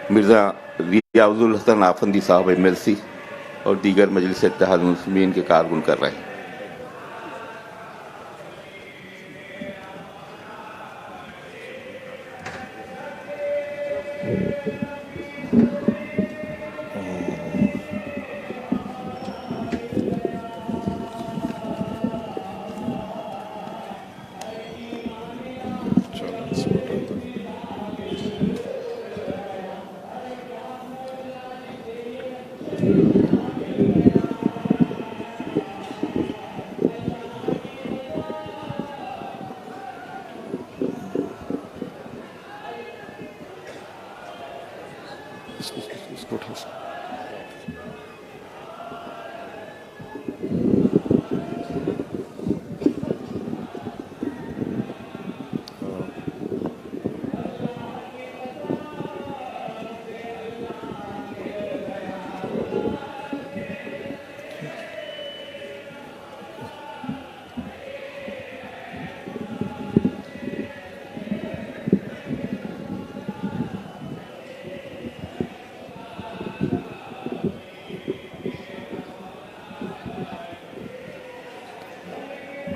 मिर्ज़ा रियाजुल हसन आफंदी साहब MLC और दीगर मजलिस इत्तेहाद मुस्लिमीन के कारकुन कर रहे हैं। इसको उठा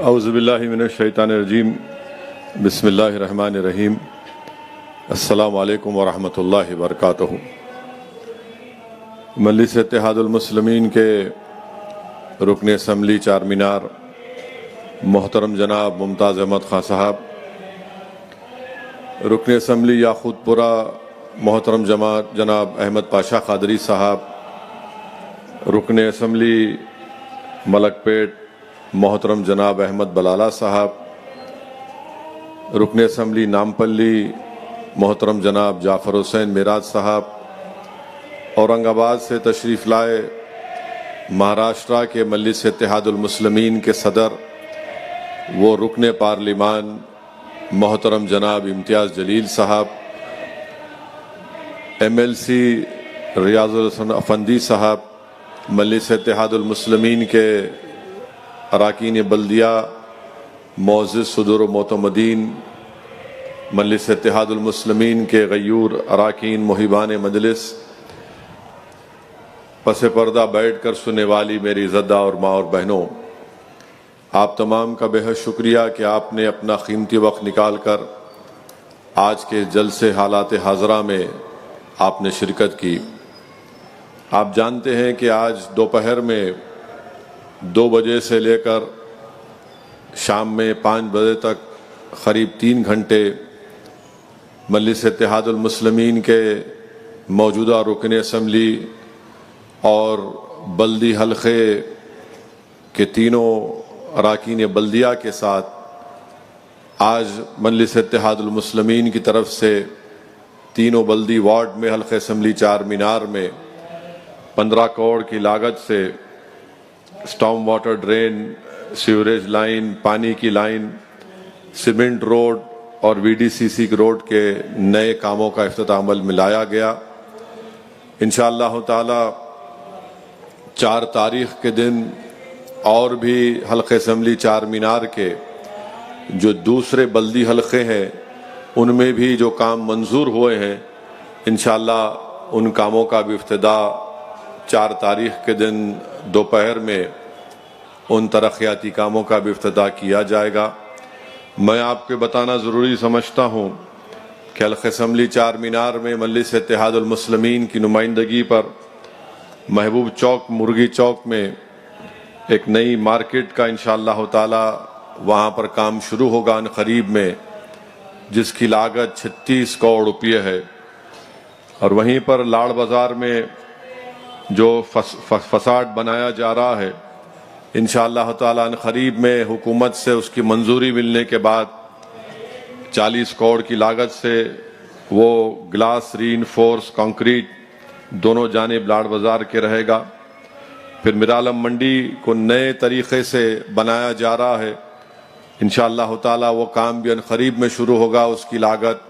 औज़ुबिल्लाहि मिनश्शैतानिर्रजीम बिस्मिल्लाहिर्रहमानिर्रहीम अस्सलामु अलैकुम वरहमतुल्लाहि वबरकातुहू। मजलिस इत्तेहादुल मुस्लिमीन के रुकन असम्बली चारमीनार मोहतरम जनाब मुमताज़ अहमद खां साहब, रुकन असम्बली याकूतपुरा मोहतरम जनाब अहमद पाशा कादरी साहब, रुकन असम्बली मलकपेट मोहतरम जनाब अहमद बलाला साहब, रुकन असम्बली नामपल्ली मोहतरम जनाब जाफ़र हुसैन मिराज साहब, औरंगाबाद से तशरीफ़ लाए महाराष्ट्र के मजलिस इत्तेहादुल मुस्लिमीन के सदर वो रुकन पार्लिमान मोहतरम जनाब इम्तियाज़ जलील साहब, MLC रियाजुल हसन आफंदी साहब, मजलिस इत्तेहादुल मुस्लिमीन के अराकीन बल्दिया मोअज़्ज़िज़ सुदूर मोतमदीन, मजलिस इत्तेहादुल मुस्लिमीन के गयूर अराकीन मुहिबान मजलिस, पसे पर्दा बैठ कर सुनने वाली मेरी ज़द्दा और माँ और बहनों, आप तमाम का बेहद शुक्रिया कि आपने अपना कीमती वक्त निकाल कर आज के जलसे हालात हाज़रा में आपने शिरकत की। आप जानते हैं कि आज दोपहर में 2 बजे से लेकर शाम में 5 बजे तक करीब 3 घंटे मजलिस इत्तेहादुल मुस्लिमीन के मौजूदा रुकन असम्बली और बल्दी हल्के के तीनों अराकीन बल्दिया के साथ आज मजलिस इत्तेहादुल मुस्लिमीन की तरफ से तीनों बल्दी वार्ड में हल्के असम्बली चारमीनार में 15 करोड़ की लागत से storm water drain, sewerage line, पानी की लाइन, सीमेंट रोड और VDCC रोड के नए कामों का इफ्तिताम अमल में लाया गया। इंशाअल्लाह ताला 4 तारीख के दिन और भी हल्के असम्बली चारमीनार के जो दूसरे बल्दी हल्के हैं उनमें भी जो काम मंजूर हुए हैं, इंशाअल्लाह उन कामों का भी इफ्तिदा 4 तारीख के दिन दोपहर में उन तरक्याती कामों का भी इफ्तिदा किया जाएगा। मैं आपको बताना ज़रूरी समझता हूँ कि हल्के असम्बली चारमीनार में मजलिस इत्तेहादुल मुस्लिमीन की नुमाइंदगी पर महबूब चौक मुर्गी चौक में एक नई मार्केट का इंशाअल्लाह ताला वहाँ पर काम शुरू होगा अन करीब में, जिसकी लागत 36 करोड़ रुपये है। और वहीं पर लाड़ बाज़ार में जो फसाड बनाया जा रहा है, इंशाअल्लाह ताला अन करीब में हुकूमत से उसकी मंजूरी मिलने के बाद 40 करोड़ की लागत से वो ग्लास रीइंफोर्स कंक्रीट दोनों जानिब लाड़ बाज़ार के रहेगा। फिर मिरालम मंडी को नए तरीक़े से बनाया जा रहा है, इंशाअल्लाह ताला वो काम भी अन करीब में शुरू होगा। उसकी लागत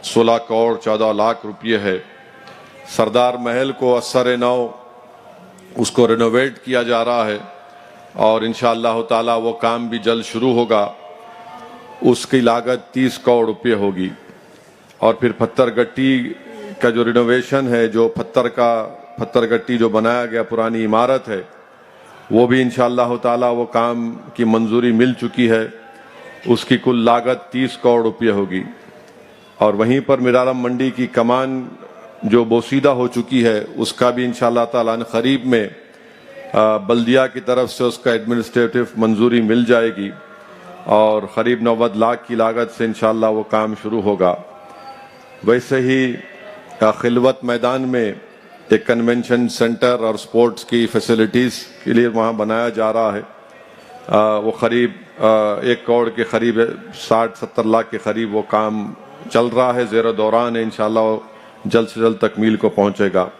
16 करोड़ 14 लाख रुपये है। सरदार महल को असर नौ उसको रेनोवेट किया जा रहा है और इंशाअल्लाह ताला वो काम भी जल्द शुरू होगा। उसकी लागत 30 करोड़ रुपये होगी। और फिर पत्थर गट्टी का जो रिनोवेशन है, जो पत्थर गट्टी जो बनाया गया पुरानी इमारत है, वो भी इंशाअल्लाह ताला वो काम की मंजूरी मिल चुकी है। उसकी कुल लागत 30 करोड़ रुपये होगी। और वहीं पर मिरालम मंडी की कमान जो बोसीदा हो चुकी है, उसका भी इंशाअल्लाह ताला करीब में बल्दिया की तरफ से उसका एडमिनिस्ट्रेटिव मंजूरी मिल जाएगी और करीब 90 लाख की लागत से इंशाअल्लाह वो काम शुरू होगा। वैसे ही खिलवत मैदान में एक कन्वेंशन सेंटर और स्पोर्ट्स की फैसिलिटीज़ के लिए वहाँ बनाया जा रहा है। वो करीब 1 करोड़ के करीब 60-70 लाख के करीब वो काम चल रहा है, ज़ेर दौरान है। इंशाअल्लाह जल्द से जल्द तकमील को पहुँचेगा।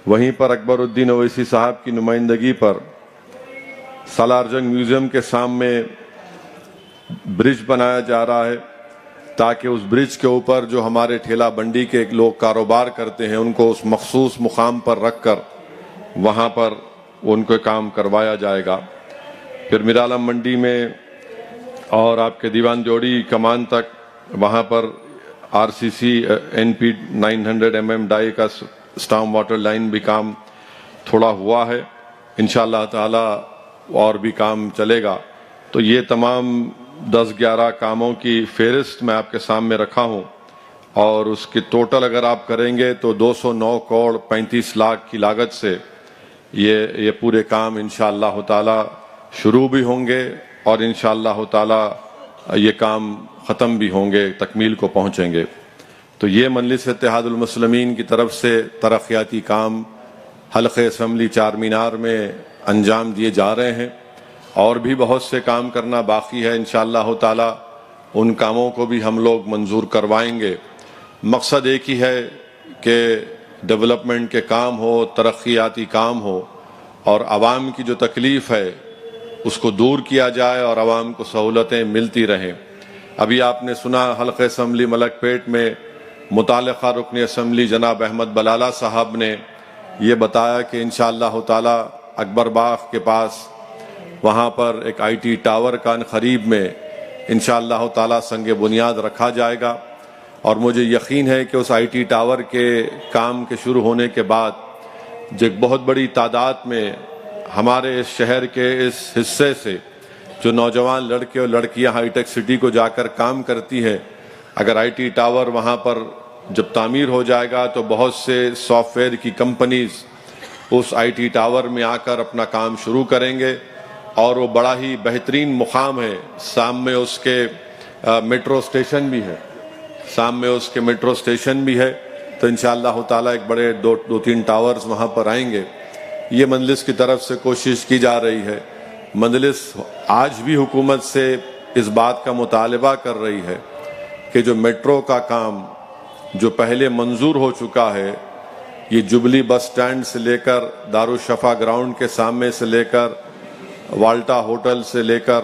वहीं पर अकबरुद्दीन ओवैसी साहब की नुमाइंदगी पर सालारजंग म्यूज़ियम के सामने ब्रिज बनाया जा रहा है, ताकि उस ब्रिज के ऊपर जो हमारे ठेला बंडी के लोग कारोबार करते हैं, उनको उस मखसूस मुकाम पर रखकर वहाँ पर उनको काम करवाया जाएगा। फिर मिरालम मंडी में और आपके दीवान जोड़ी कमान तक वहाँ पर आरसीसी NP 900 mm डाई का स्टॉर्म वाटर लाइन भी काम थोड़ा हुआ है। इंशाअल्लाह ताला और भी काम चलेगा। तो ये तमाम 10-11 कामों की फेहरिस्त मैं आपके सामने रखा हूँ और उसकी टोटल अगर आप करेंगे तो 209 करोड़ 35 लाख की लागत से ये पूरे काम इंशाअल्लाह ताला शुरू भी होंगे और इंशाअल्लाह ताला ये काम ख़त्म भी होंगे, तकमील को पहुँचेंगे। तो ये मजलिस इत्तेहादुल मुस्लिमीन की तरफ से तरक्याती काम हल्क़े असम्बली चार मीनार में अंजाम दिए जा रहे हैं और भी बहुत से काम करना बाकी है। इंशाअल्लाह ताला उन कामों को भी हम लोग मंजूर करवाएंगे। मकसद एक ही है कि डेवलपमेंट के काम हो, तरक्याती काम हो और आवाम की जो तकलीफ़ है उसको दूर किया जाए और आवाम को सहूलतें मिलती रहें। अभी आपने सुना हल्क़े असम्बली मलकपेट में मुतालिका रुकन असम्बली जनाब अहमद बलाला साहब ने ये बताया कि इंशाअल्लाह ताला अकबर बाग के पास वहाँ पर एक IT टावर का करीब में इंशाअल्लाह ताला संगे बुनियाद रखा जाएगा और मुझे यकीन है कि उस IT टावर के काम के शुरू होने के बाद जो एक बहुत बड़ी तादाद में हमारे इस शहर के इस हिस्से से जो नौजवान लड़के और लड़कियां हाईटेक सिटी को जाकर काम करती है, अगर IT टावर वहाँ पर जब तामीर हो जाएगा तो बहुत से सॉफ्टवेयर की कंपनीज उस IT टावर में आकर अपना काम शुरू करेंगे और वो बड़ा ही बेहतरीन मुकाम है। सामने उसके मेट्रो स्टेशन भी है, सामने उसके मेट्रो स्टेशन भी है। तो इंशाअल्लाह ताला एक बड़े 2-3 टावर्स वहाँ पर आएंगे। ये मजलिस की तरफ से कोशिश की जा रही है। मजलिस आज भी हुकूमत से इस बात का मुतालबा कर रही है कि जो मेट्रो का काम जो पहले मंजूर हो चुका है, ये जुबली बस स्टैंड से लेकर दारुशफ़ा ग्राउंड के सामने से लेकर वाल्टा होटल से लेकर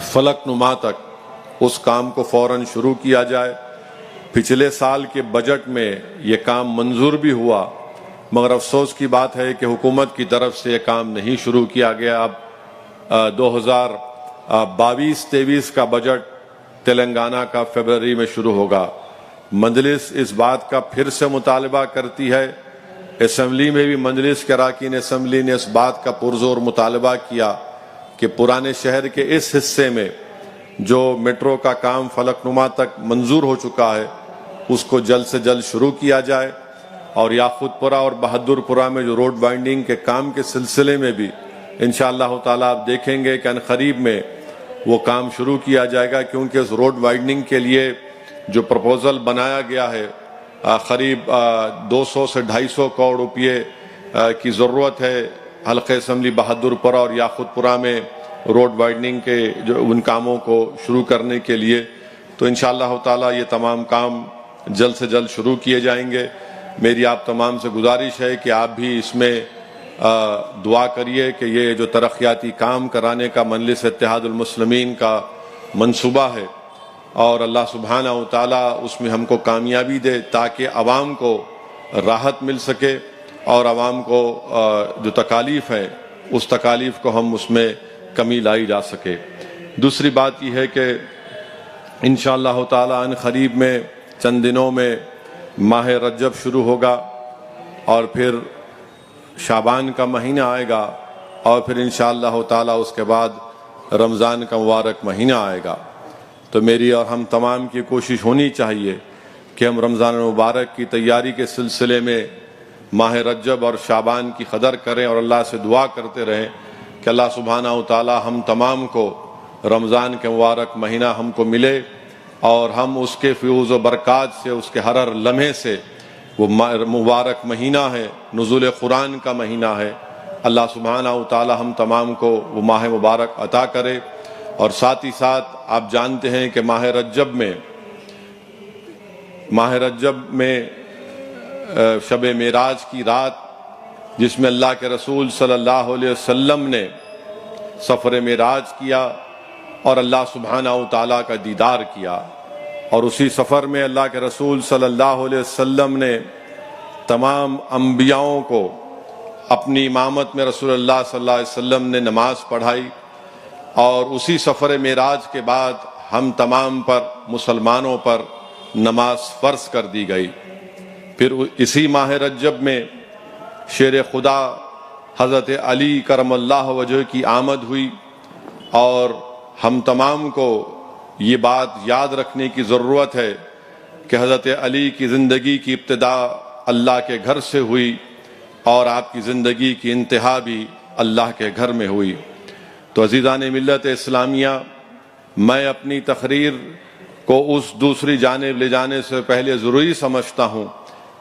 फलक नुमा तक, उस काम को फ़ौरन शुरू किया जाए। पिछले साल के बजट में ये काम मंजूर भी हुआ, मगर अफसोस की बात है कि हुकूमत की तरफ से ये काम नहीं शुरू किया गया। अब 2022-23 का बजट तेलंगाना का फरवरी में शुरू होगा। मजलिस इस बात का फिर से मुतालबा करती है, असम्बली में भी मजलिस के अरकान असम्बली ने इस बात का पुरजोर मुतालबा किया कि पुराने शहर के इस हिस्से में जो मेट्रो का काम फलकनुमा तक मंजूर हो चुका है उसको जल्द से जल्द शुरू किया जाए और याकूतपुरा और बहादुरपुरा में जो रोड वाइंडिंग के काम के सिलसिले में भी इंशाअल्लाह ताला आप देखेंगे कि अनकरीब में वो काम शुरू किया जाएगा, क्योंकि उस रोड वाइंडिंग के लिए जो प्रपोजल बनाया गया है करीब 200 से 250 करोड़ रुपये की ज़रूरत है हल्क़े असम्बली बहादुरपुरा और याकूतपुरा में रोड वाइडनिंग के जो उन कामों को शुरू करने के लिए। तो इंशाअल्लाह ताला ये तमाम काम जल्द से जल्द शुरू किए जाएंगे। मेरी आप तमाम से गुजारिश है कि आप भी इसमें दुआ करिए कि ये जो तरक्याती काम कराने का मजलिस इत्तेहादुल मुस्लिमीन का मंसूबा है और अल्लाह सुब्हाना व तआला उसमें हमको कामयाबी दे, ताकि आवाम को राहत मिल सके और आवाम को जो तकालीफ है उस तकालीफ को हम उसमें कमी लाई जा सके। दूसरी बात यह है कि इंशाअल्लाह ताला अन क़रीब में चंद दिनों में माह रजब शुरू होगा और फिर शाबान का महीना आएगा और फिर इंशाअल्लाह ताला उसके बाद रमज़ान का मुबारक महीना आएगा। तो मेरी और हम तमाम की कोशिश होनी चाहिए कि हम रमज़ान मुबारक की तैयारी के सिलसिले में माह रजब और शाबान की कदर करें और अल्लाह से दुआ करते रहें कि अल्लाह सुब्हानहू तआला हम तमाम को रमज़ान के मुबारक महीना हमको मिले और हम उसके फ़यूज़ व बरक़ात से, उसके हर हर लम्हे से, वो मुबारक महीना है, नुज़ूल कुरान का महीना है, अल्लाह सुब्हानहू तआला हम तमाम को वो माह मुबारक अता करे। और साथ ही साथ आप जानते हैं कि माह रजब में शब मेराज की रात, जिसमें अल्लाह के रसूल सल्लल्लाहु अलैहि वसल्लम ने सफ़र मेराज किया और अल्लाह सुब्हानहू तआला का दीदार किया, और उसी सफ़र में अल्लाह के रसूल सल्लल्लाहु अलैहि वसल्लम ने तमाम अम्बियाओं को अपनी इमामत में रसूलुल्लाह सल्लल्लाहु अलैहि वसल्लम ने नमाज पढ़ाई। और उसी सफ़र मेराज के बाद हम तमाम पर, मुसलमानों पर नमाज फ़र्ज कर दी गई। फिर इसी माह रजब में शेर खुदा हज़रत अली करमल्लाहु वजह की आमद हुई, और हम तमाम को ये बात याद रखने की ज़रूरत है कि हज़रत अली की ज़िंदगी की इब्तिदा अल्लाह के घर से हुई और आपकी ज़िंदगी की इंतहा भी अल्लाह के घर में हुई। तो अज़ीज़ान मिल्लत इस्लामिया, मैं अपनी तकरीर को उस दूसरी जानिब ले जाने से पहले ज़रूरी समझता हूँ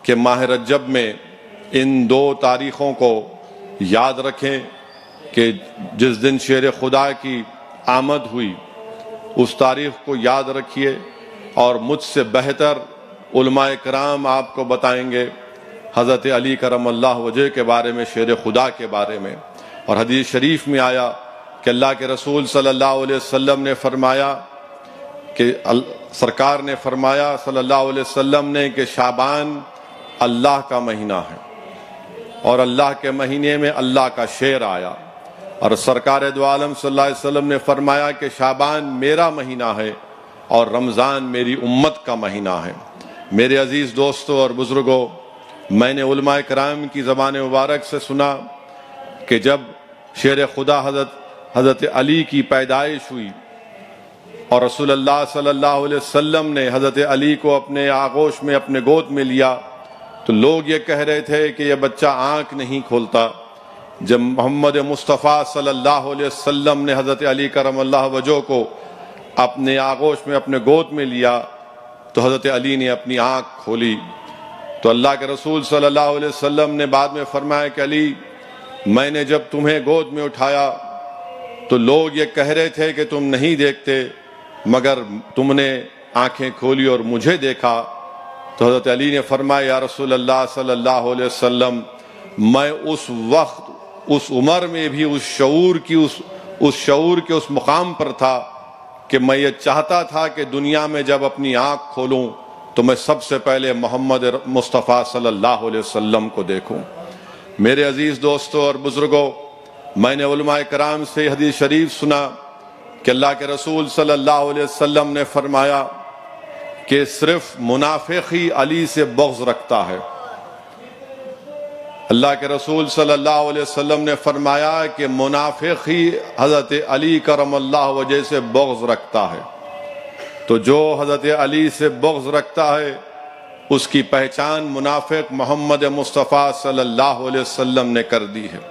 कि माह रजब में इन दो तारीख़ों को याद रखें कि जिस दिन शेर खुदा की आमद हुई उस तारीख़ को याद रखिए, और मुझसे बेहतर उलमाए कराम आपको बताएंगे हज़रत अली करमल्लाहु वजह के बारे में, शेर खुदा के बारे में। और हदीस शरीफ में आया कि अल्लाह के रसूल सल्लल्लाहु अलैहि वसल्लम ने फरमाया कि सरकार ने फरमाया सल्लल्लाहु अलैहि वसल्लम ने कि शाबान अल्लाह का महीना है और अल्लाह के महीने में अल्लाह का शेर आया। और सरकार दो आलम सल्लल्लाहु अलैहि वसल्लम ने फरमाया कि शाबान मेरा महीना है और रमज़ान मेरी उम्मत का महीना है। मेरे अजीज़ दोस्तों और बुज़ुर्गों, मैंने उलमाए कराम की ज़बान मुबारक से सुना कि जब शेर खुदा हज़रत अली की पैदाइश हुई और रसूलुल्लाह सल्लल्लाहु अलैहि वसल्लम ने हज़रत अली को अपने आगोश में, अपने गोद में लिया, तो लोग ये कह रहे थे कि यह बच्चा आँख नहीं खोलता। जब मोहम्मद मुस्तफ़ा सल्लल्लाहु अलैहि वसल्लम ने हज़रत अली करमल्लाहु वजह को अपने आगोश में, अपने गोद में लिया, तो हज़रत अली ने अपनी आँख खोली। तो अल्लाह के रसूल सल्लल्लाहु अलैहि वसल्लम ने बाद में फरमाया कि अली, मैंने जब तुम्हें गोद में उठाया तो लोग ये कह रहे थे कि तुम नहीं देखते, मगर तुमने आंखें खोली और मुझे देखा। तो हज़रत अली ने फरमाया, या रसूल अल्लाह सल्लल्लाहु अलैहि वसल्लम, मैं उस वक्त, उस उम्र में भी उस शऊर के उस मुकाम पर था कि मैं ये चाहता था कि दुनिया में जब अपनी आँख खोलूँ तो मैं सबसे पहले मोहम्मद मुस्तफ़ा सल्लल्लाहु अलैहि वसल्लम को देखूँ। मेरे अजीज़ दोस्तों और बुज़ुर्गों, मैंने उलमाए कराम से हदीस शरीफ सुना कि अल्लाह के रसूल सल्लल्लाहु अलैहि वसल्लम ने फरमाया कि सिर्फ मुनाफिक ही अली से बग़्ज़ रखता है। अल्लाह के रसूल सल्लल्लाहु अलैहि वसल्लम ने फरमाया कि मुनाफिक ही हज़रत अली करमल्लाहु वजह से बग़्ज़ रखता है। तो जो हज़रत अली से बग़्ज़ रखता है उसकी पहचान मुनाफिक मोहम्मद मुस्तफ़ा सल्लल्लाहु अलैहि वसल्लम ने कर दी है।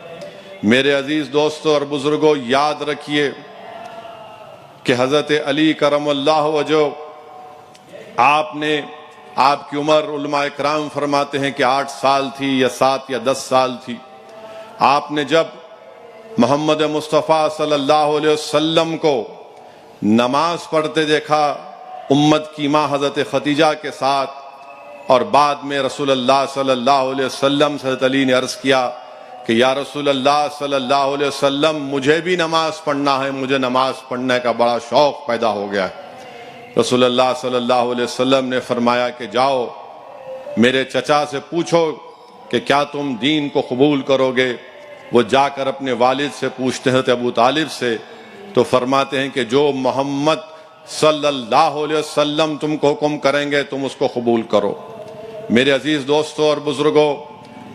मेरे अजीज़ दोस्तों और बुज़ुर्गों, याद रखिए कि हज़रत अली करमल्लाहु वजह, आपकी उम्र उलमाए कराम फरमाते हैं कि 8 साल थी या 7 या 10 साल थी। आपने जब मोहम्मद मुस्तफ़ा सल्लल्लाहु अलैहि वसल्लम को नमाज पढ़ते देखा उम्मत की माँ हज़रत खदीजा के साथ, और बाद में रसूलुल्लाह सल्लल्लाहु अलैहि वसल्लम से हज़रत अली ने अर्ज़ किया कि या रसूलुल्लाह सल्लल्लाहु अलैहि वसल्लम, मुझे भी नमाज पढ़ना है, मुझे नमाज पढ़ने का बड़ा शौक़ पैदा हो गया है। रसूलुल्लाह सल्लल्लाहु अलैहि वसल्लम ने फरमाया कि जाओ मेरे चचा से पूछो कि क्या तुम दीन को कबूल करोगे। वो जाकर अपने वालिद से पूछते हैं, अबू तालिब से, तो फरमाते हैं कि जो मोहम्मद सल्लल्लाहु अलैहि वसल्लम तुमको हुक्म करेंगे तुम उसको कबूल करो। मेरे अजीज दोस्तों और बुजुर्गों,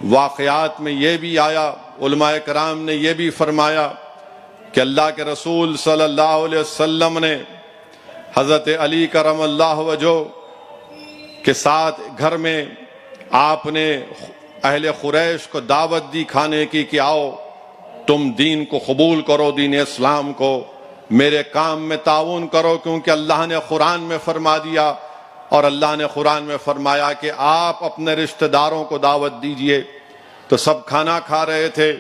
वाक़यात में ये भी आया, उलमाए कराम ने यह भी फरमाया कि अल्लाह के रसूल सल्लल्लाहु अलैहि वसल्लम ने हज़रत अली करमल्लाहु वजहो के साथ घर में आपने अहले खुरैश को दावत दी खाने की कि आओ तुम दीन को कबूल करो, दीन इस्लाम को, मेरे काम में ताउन करो, क्योंकि अल्लाह ने कुरान में फरमा दिया और अल्लाह ने कुरान में फरमाया कि आप अपने रिश्तेदारों को दावत दीजिए। तो सब खाना खा रहे थे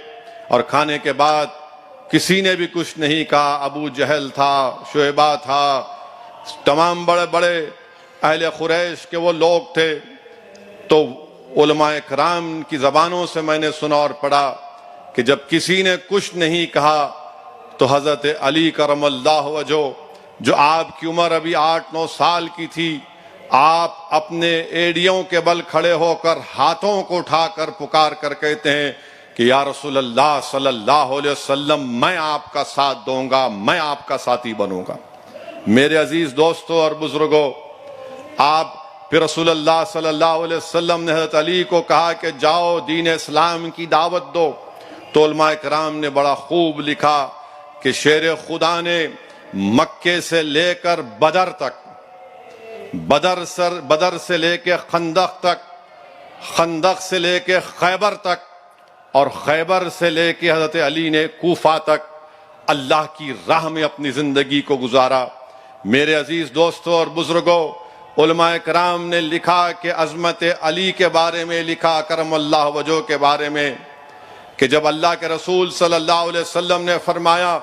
और खाने के बाद किसी ने भी कुछ नहीं कहा। अबू जहल था, शुएबा था, तमाम बड़े बड़े अहले खुरैश के वो लोग थे। तो उलमाए कराम की ज़बानों से मैंने सुना और पढ़ा कि जब किसी ने कुछ नहीं कहा तो हज़रत अली करमल्लाहु वजहो, जो आपकी उम्र अभी 8-9 साल की थी, आप अपने एड़ियों के बल खड़े होकर हाथों को उठाकर पुकार कर कहते हैं कि या रसूल अल्लाह सल्लल्लाहु अलैहि वसल्लम, मैं आपका साथ दूंगा, मैं आपका साथी बनूंगा। मेरे अजीज दोस्तों और बुजुर्गों, आप फिर रसूलुल्लाह सल्लल्लाहु अलैहि वसल्लम ने हज़रत अली को कहा कि जाओ दीन इस्लाम की दावत दो। तो उलमाए कराम ने बड़ा खूब लिखा कि शेर खुदा ने मक्के से लेकर बदर तक, बदर से लेकर खंदक तक, खंदक से लेकर खैबर तक और खैबर से लेकर हज़रत अली ने कूफा तक अल्लाह की राह में अपनी जिंदगी को गुजारा। मेरे अजीज दोस्तों और बुजुर्गों, उलमाए कराम ने लिखा कि अज़मत अली के बारे में लिखा, करमल्लाहु वजहो के बारे में, कि जब अल्लाह के रसूल सल्लल्लाहु अलैहि वसल्लम ने फरमाया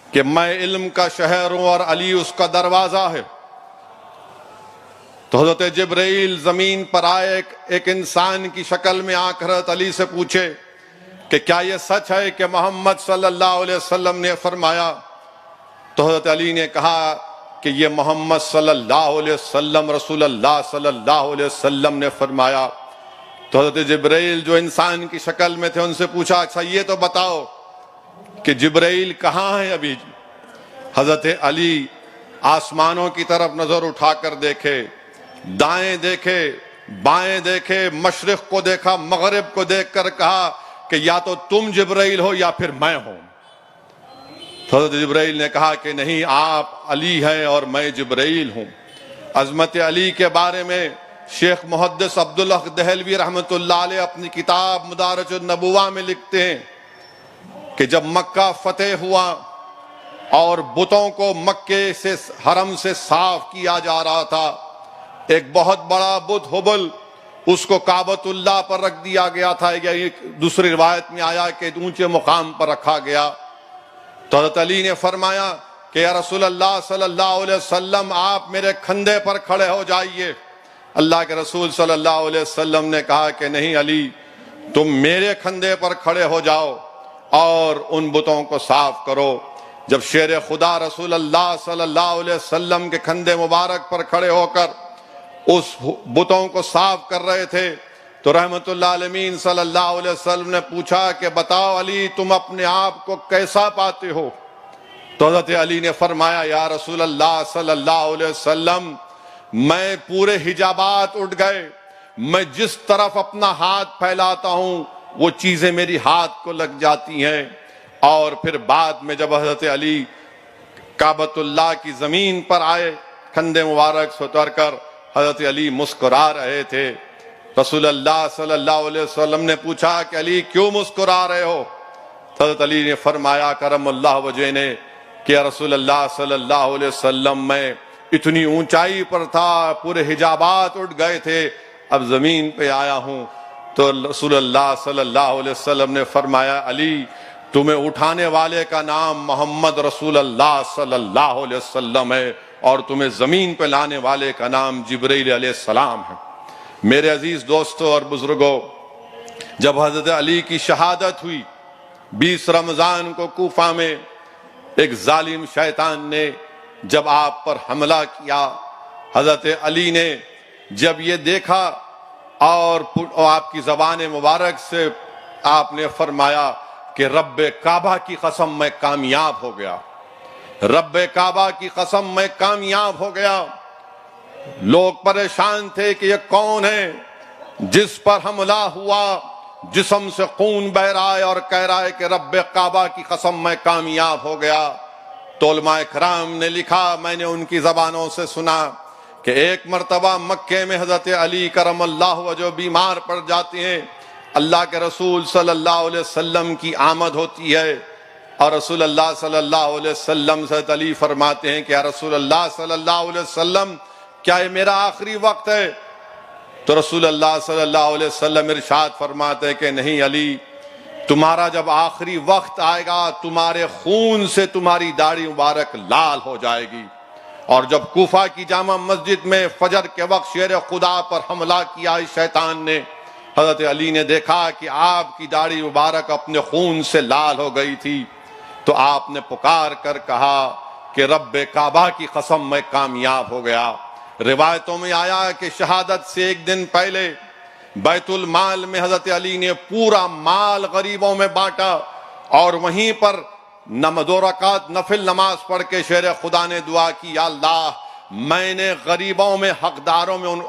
कि मैं इल्म का शहर हूं और अली उसका दरवाजा है, तो हज़रत जिब्राइल जमीन पर आए, एक इंसान की शक्ल में आकर हज़रत अली से पूछे कि क्या यह सच है कि मोहम्मद सल्लल्लाहु अलैहि वसल्लम ने फरमाया? तो हज़रत अली ने कहा कि ये मोहम्मद सल्लल्लाहु अलैहि वसल्लम, रसूलुल्लाह सल्लल्लाहु अलैहि वसल्लम ने फरमाया। तो हज़रत जिब्राइल जो इंसान की शक्ल में थे उनसे पूछा, अच्छा ये तो बताओ कि जिब्राइल कहाँ है अभी? हज़रत अली आसमानों की तरफ नजर उठाकर देखे, दाएं देखे, बाएं देखे, मशरिक को देखा, मगरिब को देखकर कहा कि या तो तुम जिब्राइल हो या फिर मैं हूं। तो हज़रत जिब्राइल ने कहा कि नहीं, आप अली हैं और मैं जिब्राइल हूं। अज़मत अली के बारे में शेख मुहद्दिस अब्दुल हक दहलवी रहमतुल्लाह अलैह अपनी किताब मुदारिजुन नबुवा में लिखते हैं कि जब मक्का फतेह हुआ और बुतों को मक्के से, हरम से साफ किया जा रहा था, एक बहुत बड़ा बुत हुबल, उसको काबतुल्लाह पर रख दिया गया था। एक दूसरी रिवायत में आया कि ऊंचे मुकाम पर रखा गया। तो हज़रत अली ने फरमाया कि या रसूलल्लाह सल्लल्लाहु अलैहि वसल्लम, आप मेरे कंधे पर खड़े हो जाइए। अल्लाह के रसूल सल्लल्लाहु अलैहि वसल्लम ने कहा कि नहीं अली, तुम मेरे कंधे पर खड़े हो जाओ और उन बुतों को साफ करो। जब शेर खुदा रसूलुल्लाह सल्लल्लाहु अलैहि वसल्लम के कंधे मुबारक पर खड़े होकर उस बुतों को साफ कर रहे थे, तो रहमतुल्लाह अलमीन सल्लल्लाहु अलैहि वसल्लम ने पूछा कि बताओ अली, तुम अपने आप को कैसा पाते हो? तो हज़रत अली ने फरमाया, या रसूल अल्लाह सल्लल्लाहु अलैहि वसल्लम, मैं पूरे हिजाबात उठ गए, मैं जिस तरफ अपना हाथ फैलाता हूं वो चीजें मेरी हाथ को लग जाती हैं। और फिर बाद में जब हज़रत अली काबतुल्लाह की जमीन पर आए, कंधे मुबारक से उतर कर, हज़रत अली मुस्कुरा रहे थे। रसूलुल्लाह सल्लल्लाहु अलैहि वसल्लम ने पूछा कि अली क्यों मुस्कुरा रहे हो? हज़रत अली ने फरमाया करमल्लाहु वजह ने कि या रसूलुल्लाह सल्लल्लाहु अलैहि वसल्लम, मैं इतनी ऊंचाई पर था, पूरे हिजाबात उठ गए थे, अब जमीन पे आया हूं। तो रसूलुल्लाह सल्लल्लाहु अलैहि वसल्लम ने फरमाया, अली तुम्हें उठाने वाले का नाम मोहम्मद रसूलुल्लाह सल्लल्लाहु अलैहि वसल्लम है और तुम्हें जमीन पे लाने वाले का नाम जिब्राइल अलैहिस्सलाम है। मेरे अजीज दोस्तों और बुजुर्गों, जब हजरत अली की शहादत हुई 20 रमजान को कूफा में, एक जालिम शैतान ने जब आप पर हमला किया, हजरत अली ने जब ये देखा और आपकी ज़बान मुबारक से आपने फरमाया कि रब्बे काबा की कसम मैं कामयाब हो गया, रब्बे काबा की कसम मैं कामयाब हो गया। लोग परेशान थे कि ये कौन है जिस पर हमला हुआ, जिस्म से खून बह रहा है और कह रहा है कि रब्बे काबा की कसम मैं कामयाब हो गया। तो उलमा इकराम ने लिखा, मैंने उनकी जबानों से सुना कि एक मर्तबा मक्के में हजरत अली करमल्लाहु वजह बीमार पड़ जाते हैं। अल्लाह के रसूल सल्लल्लाहु अलैहि वसल्लम की आमद होती है और रसूल अल्लाह सल्लल्लाहु अलैहि वसल्लम से अली फरमाते हैं कि या रसूल अल्लाह सल्लल्लाहु अलैहि वसल्लम, क्या ये मेरा आखिरी वक्त है? तो रसूल अल्लाह सल्लल्लाहु अलैहि वसल्लम इरशाद फरमाते हैं कि नहीं अली, तुम्हारा जब आखिरी वक्त आएगा तुम्हारे खून से तुम्हारी दाढ़ी मुबारक लाल हो जाएगी। और जब कूफा की जामा मस्जिद में फजर के वक्त शेर खुदा पर हमला किया इस शैतान ने, हजरत अली ने देखा कि आपकी दाढ़ी मुबारक अपने खून से लाल हो गई थी। तो आपने पुकार कर कहा कि रब्बे काबा की कसम मैं कामयाब हो गया। रिवायतों में आया कि शहादत से एक दिन पहले बैतुल माल में हजरत अली ने पूरा माल गरीबों में बांटा और वहीं पर 2 रकात नफिल नमाज पढ़ के शेर खुदा ने दुआ की, या अल्लाह मैंने गरीबों में हकदारों में उन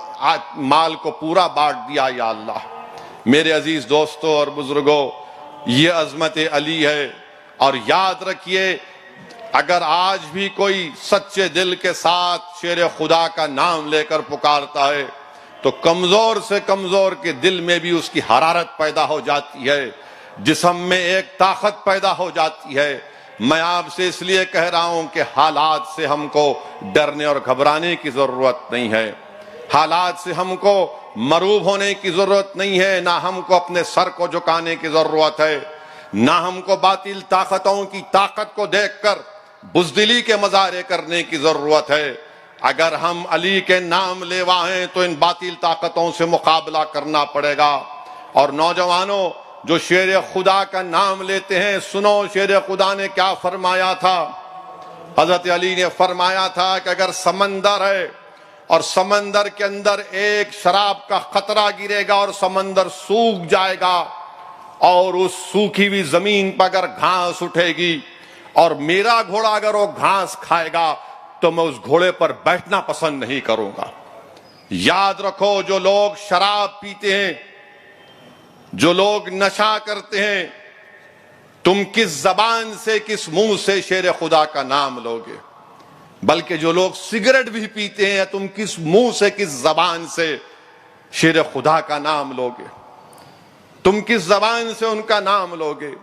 माल को पूरा बांट दिया। या अल्लाह, मेरे अजीज दोस्तों और बुजुर्गों, ये अजमत अली है। और याद रखिए, अगर आज भी कोई सच्चे दिल के साथ शेर खुदा का नाम लेकर पुकारता है तो कमजोर से कमजोर के दिल में भी उसकी हरारत पैदा हो जाती है, जिस्म में एक ताकत पैदा हो जाती है। मैं आपसे इसलिए कह रहा हूं कि हालात से हमको डरने और घबराने की जरूरत नहीं है, हालात से हमको मरूब होने की जरूरत नहीं है, ना हमको अपने सर को झुकाने की जरूरत है, ना हमको बातिल ताकतों की ताकत को देखकर बुज़दिली के मजारे करने की जरूरत है। अगर हम अली के नाम लेवा हैं तो इन बातिल ताकतों से मुकाबला करना पड़ेगा। और नौजवानों जो शेर खुदा का नाम लेते हैं, सुनो शेर खुदा ने क्या फरमाया था। हजरत अली ने फरमाया था कि अगर समंदर है और समंदर के अंदर एक शराब का खतरा गिरेगा और समंदर सूख जाएगा और उस सूखी हुई जमीन पर अगर घास उठेगी और मेरा घोड़ा अगर वो घास खाएगा तो मैं उस घोड़े पर बैठना पसंद नहीं करूंगा। याद रखो, जो लोग शराब पीते हैं, जो लोग नशा करते हैं, तुम किस जबान से किस मुंह से शेर खुदा का नाम लोगे? बल्कि जो लोग सिगरेट भी पीते हैं, तुम किस मुंह से किस जबान से शेर खुदा का नाम लोगे? तुम किस जबान से उनका नाम लोगे?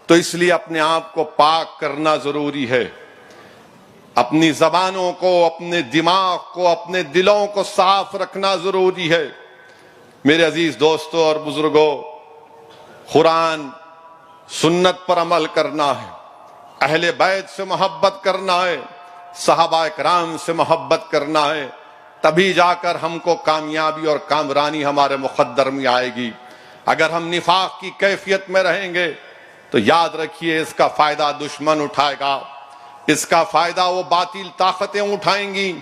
तो इसलिए अपने आप को पाक करना जरूरी है। अपनी जबानों को, अपने दिमाग को, अपने दिलों को साफ रखना जरूरी है। मेरे अजीज दोस्तों और बुजुर्गों, कुरान सुन्नत पर अमल करना है, अहले बैत से मोहब्बत करना है, सहाबा इकराम से मोहब्बत करना है, तभी जाकर हमको कामयाबी और कामरानी हमारे मुकद्दर में आएगी। अगर हम निफाक की कैफियत में रहेंगे तो याद रखिए इसका फायदा दुश्मन उठाएगा, इसका फायदा वो बातिल ताकतें उठाएंगी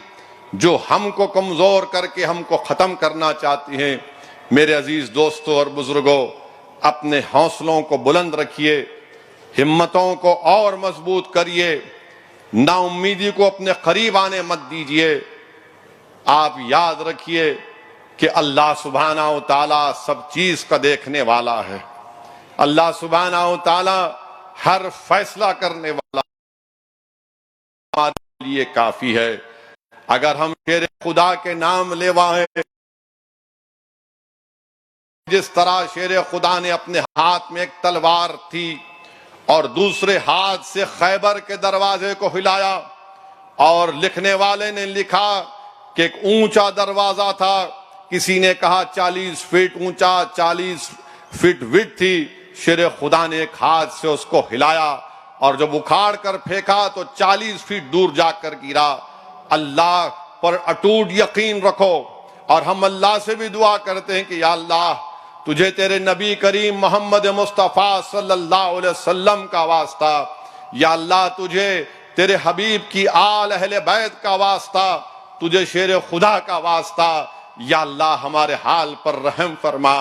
जो हमको कमजोर करके हमको खत्म करना चाहती हैं। मेरे अजीज दोस्तों और बुजुर्गों, अपने हौसलों को बुलंद रखिए, हिम्मतों को और मजबूत करिए, नाउम्मीदी को अपने करीब आने मत दीजिए। आप याद रखिए कि अल्लाह सुब्हानहू व तआला सब चीज का देखने वाला है। अल्लाह सुब्हानहू व तआला हर फैसला करने वाला हमारे लिए काफी है। अगर हम शेर खुदा के नाम लेवा है, जिस तरह शेर खुदा ने अपने हाथ में एक तलवार थी और दूसरे हाथ से खैबर के दरवाजे को हिलाया, और लिखने वाले ने लिखा कि एक ऊंचा दरवाजा था, किसी ने कहा 40 फीट ऊंचा, 40 फीट विड्थ थी। शेर खुदा ने एक हाथ से उसको हिलाया और जब उखाड़ कर फेंका तो 40 फीट दूर जाकर गिरा। अल्लाह पर अटूट यकीन रखो, और हम अल्लाह से भी दुआ करते हैं कि या अल्लाह, तुझे तेरे नबी करीम मोहम्मद मुस्तफ़ा सल्लल्लाहु अलैहि वसल्लम का वास्ता, या अल्लाह तुझे तेरे हबीब की आल अहले बैत का वास्ता, तुझे शेर खुदा का वास्ता, या अल्लाह हमारे हाल पर रहम फरमा।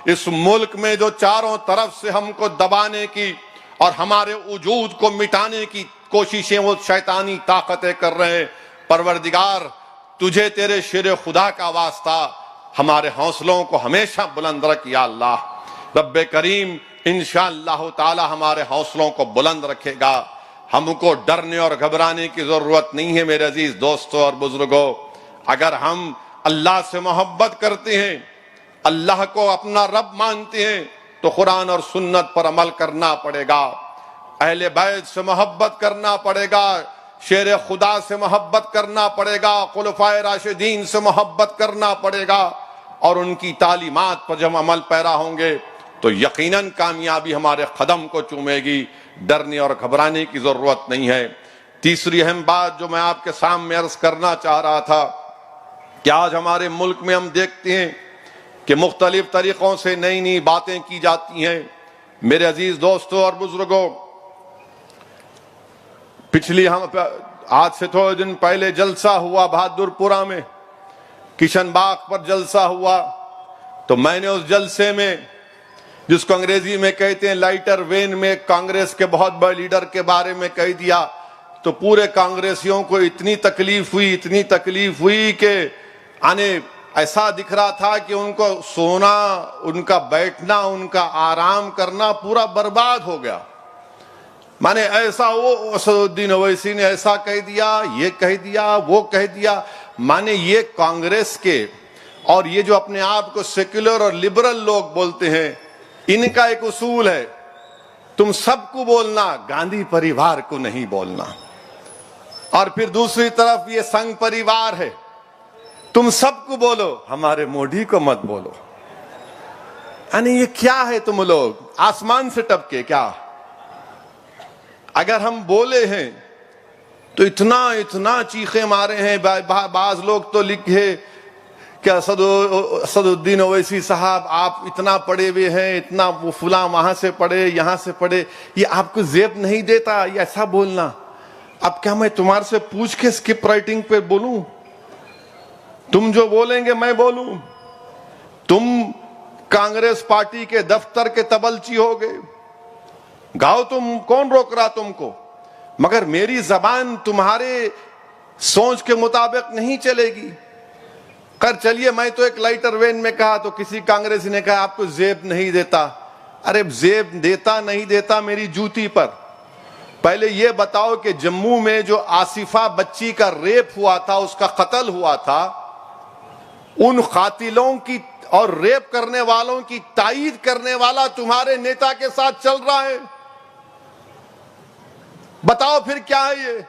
इस मुल्क में जो चारों तरफ से हमको दबाने की और हमारे वजूद को मिटाने की कोशिशें वो शैतानी ताकतें कर रहे हैं, परवरदिगार तुझे तेरे शेर खुदा का वास्ता हमारे हौसलों को हमेशा बुलंद रख या अल्लाह। रब्बे करीम इंशाअल्लाह ताला हमारे हौसलों को बुलंद रखेगा। हमको डरने और घबराने की जरूरत नहीं है मेरे अजीज दोस्तों और बुजुर्गों। अगर हम अल्लाह से मोहब्बत करते हैं, अल्लाह को अपना रब मानते हैं, तो कुरान और सुन्नत पर अमल करना पड़ेगा, अहले बैत से मोहब्बत करना पड़ेगा, शेर खुदा से मोहब्बत करना पड़ेगा, खुलफाए राशिदीन से मोहब्बत करना पड़ेगा, और उनकी तालीमात पर जब अमल पैरा होंगे तो यकीनन कामयाबी हमारे कदम को चूमेगी। डरने और घबराने की जरूरत नहीं है। तीसरी अहम बात जो मैं आपके सामने अर्ज करना चाह रहा था कि आज हमारे मुल्क में हम देखते हैं कि मुख्तलिफ तरीकों से नई नई बातें की जाती हैं। मेरे अजीज दोस्तों और बुजुर्गों, आज से थोड़े दिन पहले जलसा हुआ बहादुरपुरा में, किशन बाग पर जलसा हुआ, तो मैंने उस जलसे में, जिसको अंग्रेजी में कहते हैं लाइटर वेन में, कांग्रेस के बहुत बड़े लीडर के बारे में कह दिया, तो पूरे कांग्रेसियों को इतनी तकलीफ हुई कि आने ऐसा दिख रहा था कि उनको सोना, उनका बैठना, उनका आराम करना पूरा बर्बाद हो गया। माने ऐसा वो असदुद्दीन ओवैसी ने ऐसा कह दिया, ये कह दिया, वो कह दिया। माने ये कांग्रेस के और ये जो अपने आप को सेक्युलर और लिबरल लोग बोलते हैं, इनका एक उसूल है, तुम सबको बोलना, गांधी परिवार को नहीं बोलना। और फिर दूसरी तरफ ये संघ परिवार है, तुम सबको बोलो, हमारे मोदी को मत बोलो। यानी ये क्या है, तुम लोग आसमान से टपके क्या? अगर हम बोले हैं तो इतना चीखे मारे हैं। बाज लोग तो लिखे कि असदुद्दीन ओवैसी साहब आप इतना पढ़े हुए हैं, इतना वो फुला वहां से पढ़े, यहां से पढ़े, ये आपको जेब नहीं देता, ये ऐसा बोलना। अब क्या मैं तुम्हारे से पूछ के स्किप राइटिंग पे बोलूं? तुम जो बोलेंगे मैं बोलूं? तुम कांग्रेस पार्टी के दफ्तर के तबलची हो गए, गाओ तुम, कौन रोक रहा तुमको? मगर मेरी जबान तुम्हारे सोच के मुताबिक नहीं चलेगी। कर चलिए, मैं तो एक लाइटर वेन में कहा तो किसी कांग्रेसी ने कहा आपको जेब नहीं देता। अरे जेब देता नहीं देता मेरी जूती पर। पहले ये बताओ कि जम्मू में जो आसिफा बच्ची का रेप हुआ था, उसका कत्ल हुआ था, उन कातिलों की और रेप करने वालों की तायीद करने वाला तुम्हारे नेता के साथ चल रहा है। बताओ फिर क्या है ये?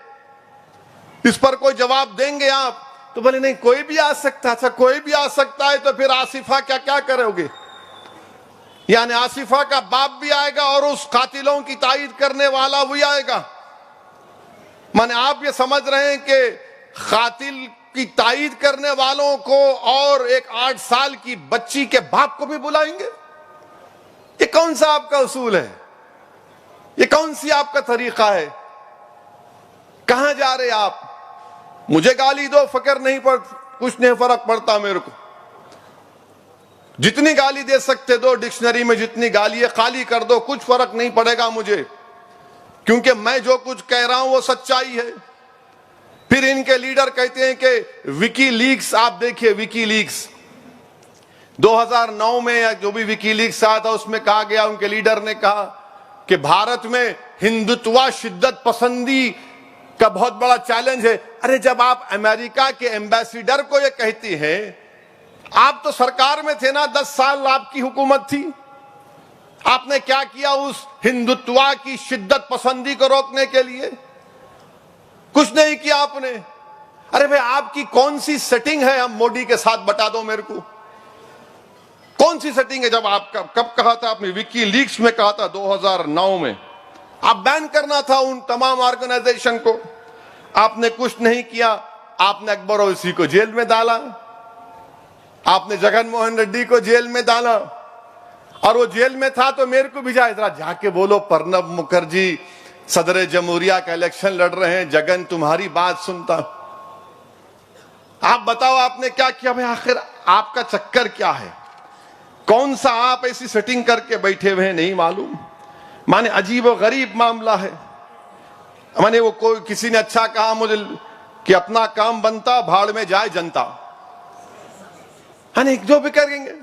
इस पर कोई जवाब देंगे आप? तो बोले नहीं, कोई भी आ सकता। अच्छा, कोई भी आ सकता है तो फिर आसिफा क्या करोगे? यानी आसिफा का बाप भी आएगा और उस कातिलों की तायीद करने वाला भी आएगा। माने आप ये समझ रहे हैं कि कातिल की तायीद करने वालों को और एक 8 साल की बच्ची के बाप को भी बुलाएंगे? ये कौन सा आपका उसूल है? ये कौन सी आपका तरीका है? कहां जा रहे आप? मुझे गाली दो, फकर नहीं पड़, कुछ नहीं फर्क पड़ता मेरे को। जितनी गाली दे सकते दो, डिक्शनरी में जितनी गाली है खाली कर दो, कुछ फर्क नहीं पड़ेगा मुझे, क्योंकि मैं जो कुछ कह रहा हूं वो सच्चाई है। फिर इनके लीडर कहते हैं कि विकी लीक्स, आप देखिए विकी लीक्स 2009 में या जो भी विकी लीक्स आया था उसमें कहा गया, उनके लीडर ने कहा कि भारत में हिंदुत्व शिद्दत पसंदी का बहुत बड़ा चैलेंज है। अरे जब आप अमेरिका के एम्बेसडर को ये कहती हैं, आप तो सरकार में थे ना, 10 साल आपकी हुकूमत थी, आपने क्या किया उस हिंदुत्व की शिद्दत पसंदी को रोकने के लिए? कुछ नहीं किया आपने। अरे भाई आपकी कौन सी सेटिंग है, हम मोदी के साथ बता दो मेरे को, कौन सी सेटिंग है? जब आप कब कहा था आपने? विकी लीक्स में कहा था 2009 में। आप बैन करना था उन तमाम ऑर्गेनाइजेशन को, आपने कुछ नहीं किया। आपने अकबर ओवैसी को जेल में डाला, आपने जगन मोहन रेड्डी को जेल में डाला, और वो जेल में था तो मेरे को भिजा, जरा जाके बोलो प्रणब मुखर्जी सदर जमहूरिया का इलेक्शन लड़ रहे हैं, जगन तुम्हारी बात सुनता। आप बताओ आपने क्या किया? भाई आखिर आपका चक्कर क्या है? कौन सा आप ऐसी सेटिंग करके बैठे हुए हैं नहीं मालूम। माने अजीब और गरीब मामला है। माने वो कोई किसी ने अच्छा कहा मुझे कि अपना काम बनता, भाड़ में जाए जनता। हाँ, नहीं, जो भी करेंगे।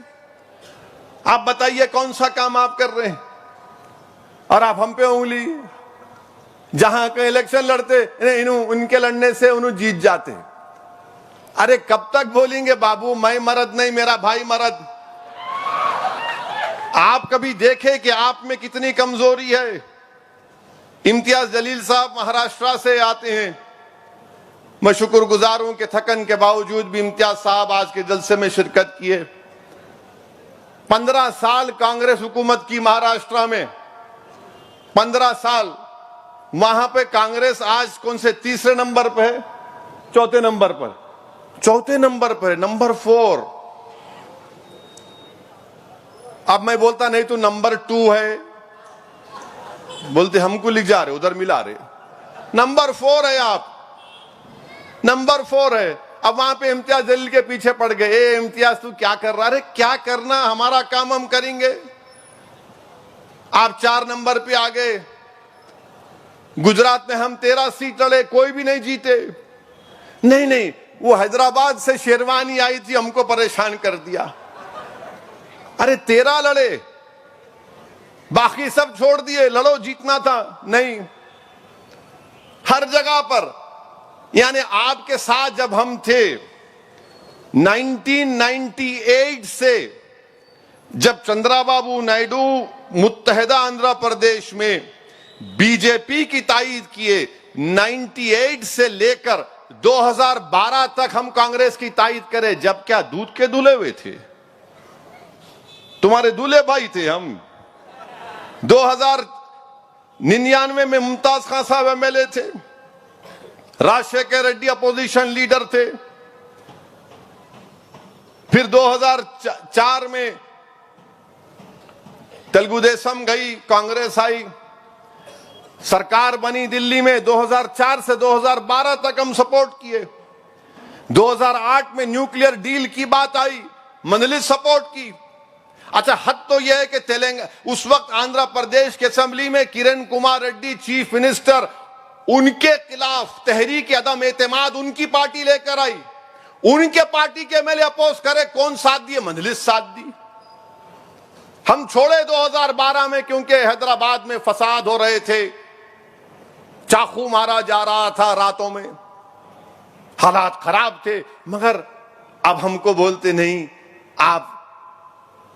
आप बताइए कौन सा काम आप कर रहे हैं और आप हम पे उंगली। जहां के इलेक्शन लड़ते उनके लड़ने से उन्हें जीत जाते। अरे कब तक बोलेंगे बाबू मैं मर्द नहीं मेरा भाई मर्द। आप कभी देखे कि आप में कितनी कमजोरी है। इम्तियाज जलील साहब महाराष्ट्र से आते हैं, मैं शुक्रगुजार हूं कि थकन के बावजूद भी इम्तियाज साहब आज के जलसे में शिरकत किए। 15 साल कांग्रेस हुकूमत की महाराष्ट्र में, 15 साल वहां पे कांग्रेस आज कौन से तीसरे नंबर पे है? चौथे नंबर पर, चौथे नंबर पर, नंबर 4। अब मैं बोलता नहीं तो नंबर 2 है, बोलते हमको लिख जा रहे, उधर मिला रहे। नंबर 4 है आप, नंबर 4 है। अब वहां पे इम्तियाज जलील के पीछे पड़ गए। ए इम्तियाज तू क्या कर रहा है? क्या करना, हमारा काम हम करेंगे। आप 4 नंबर पे आ गए। गुजरात में हम 13 सीट लड़े, कोई भी नहीं जीते। नहीं नहीं, वो हैदराबाद से शेरवानी आई थी, हमको परेशान कर दिया। अरे 13 लड़े, बाकी सब छोड़ दिए, लड़ो जीतना था। नहीं, हर जगह पर, यानी आपके साथ जब हम थे 1998 से, जब चंद्राबाबू नायडू मुत्तहिदा आंध्र प्रदेश में बीजेपी की तायीद किए, 98 से लेकर 2012 तक हम कांग्रेस की तायीद करें। जब क्या दूध के दूल्हे हुए थे? तुम्हारे दूल्हे भाई थे हम। 2099 में मुमताज खान साहब एमएलए थे, राजशेखर रेड्डी अपोजिशन लीडर थे। फिर 2004 में तेलुगु देशम गई, कांग्रेस आई, सरकार बनी दिल्ली में। 2004 से 2012 तक हम सपोर्ट किए। 2008 में न्यूक्लियर डील की बात आई, मजलिस सपोर्ट की। अच्छा, हद तो यह है कि तेलंगाना उस वक्त आंध्र प्रदेश के असेंबली में किरण कुमार रेड्डी चीफ मिनिस्टर, उनके खिलाफ तहरीक अदम एतमाद उनकी पार्टी लेकर आई। उनके पार्टी के एमएलए अपोज करे, कौन साथ दिए? मजलिस साथ दी। हम छोड़े 2012 में, क्योंकि हैदराबाद में फसाद हो रहे थे, चाकू मारा जा रहा था रातों में, हालात खराब थे। मगर अब हमको बोलते नहीं आप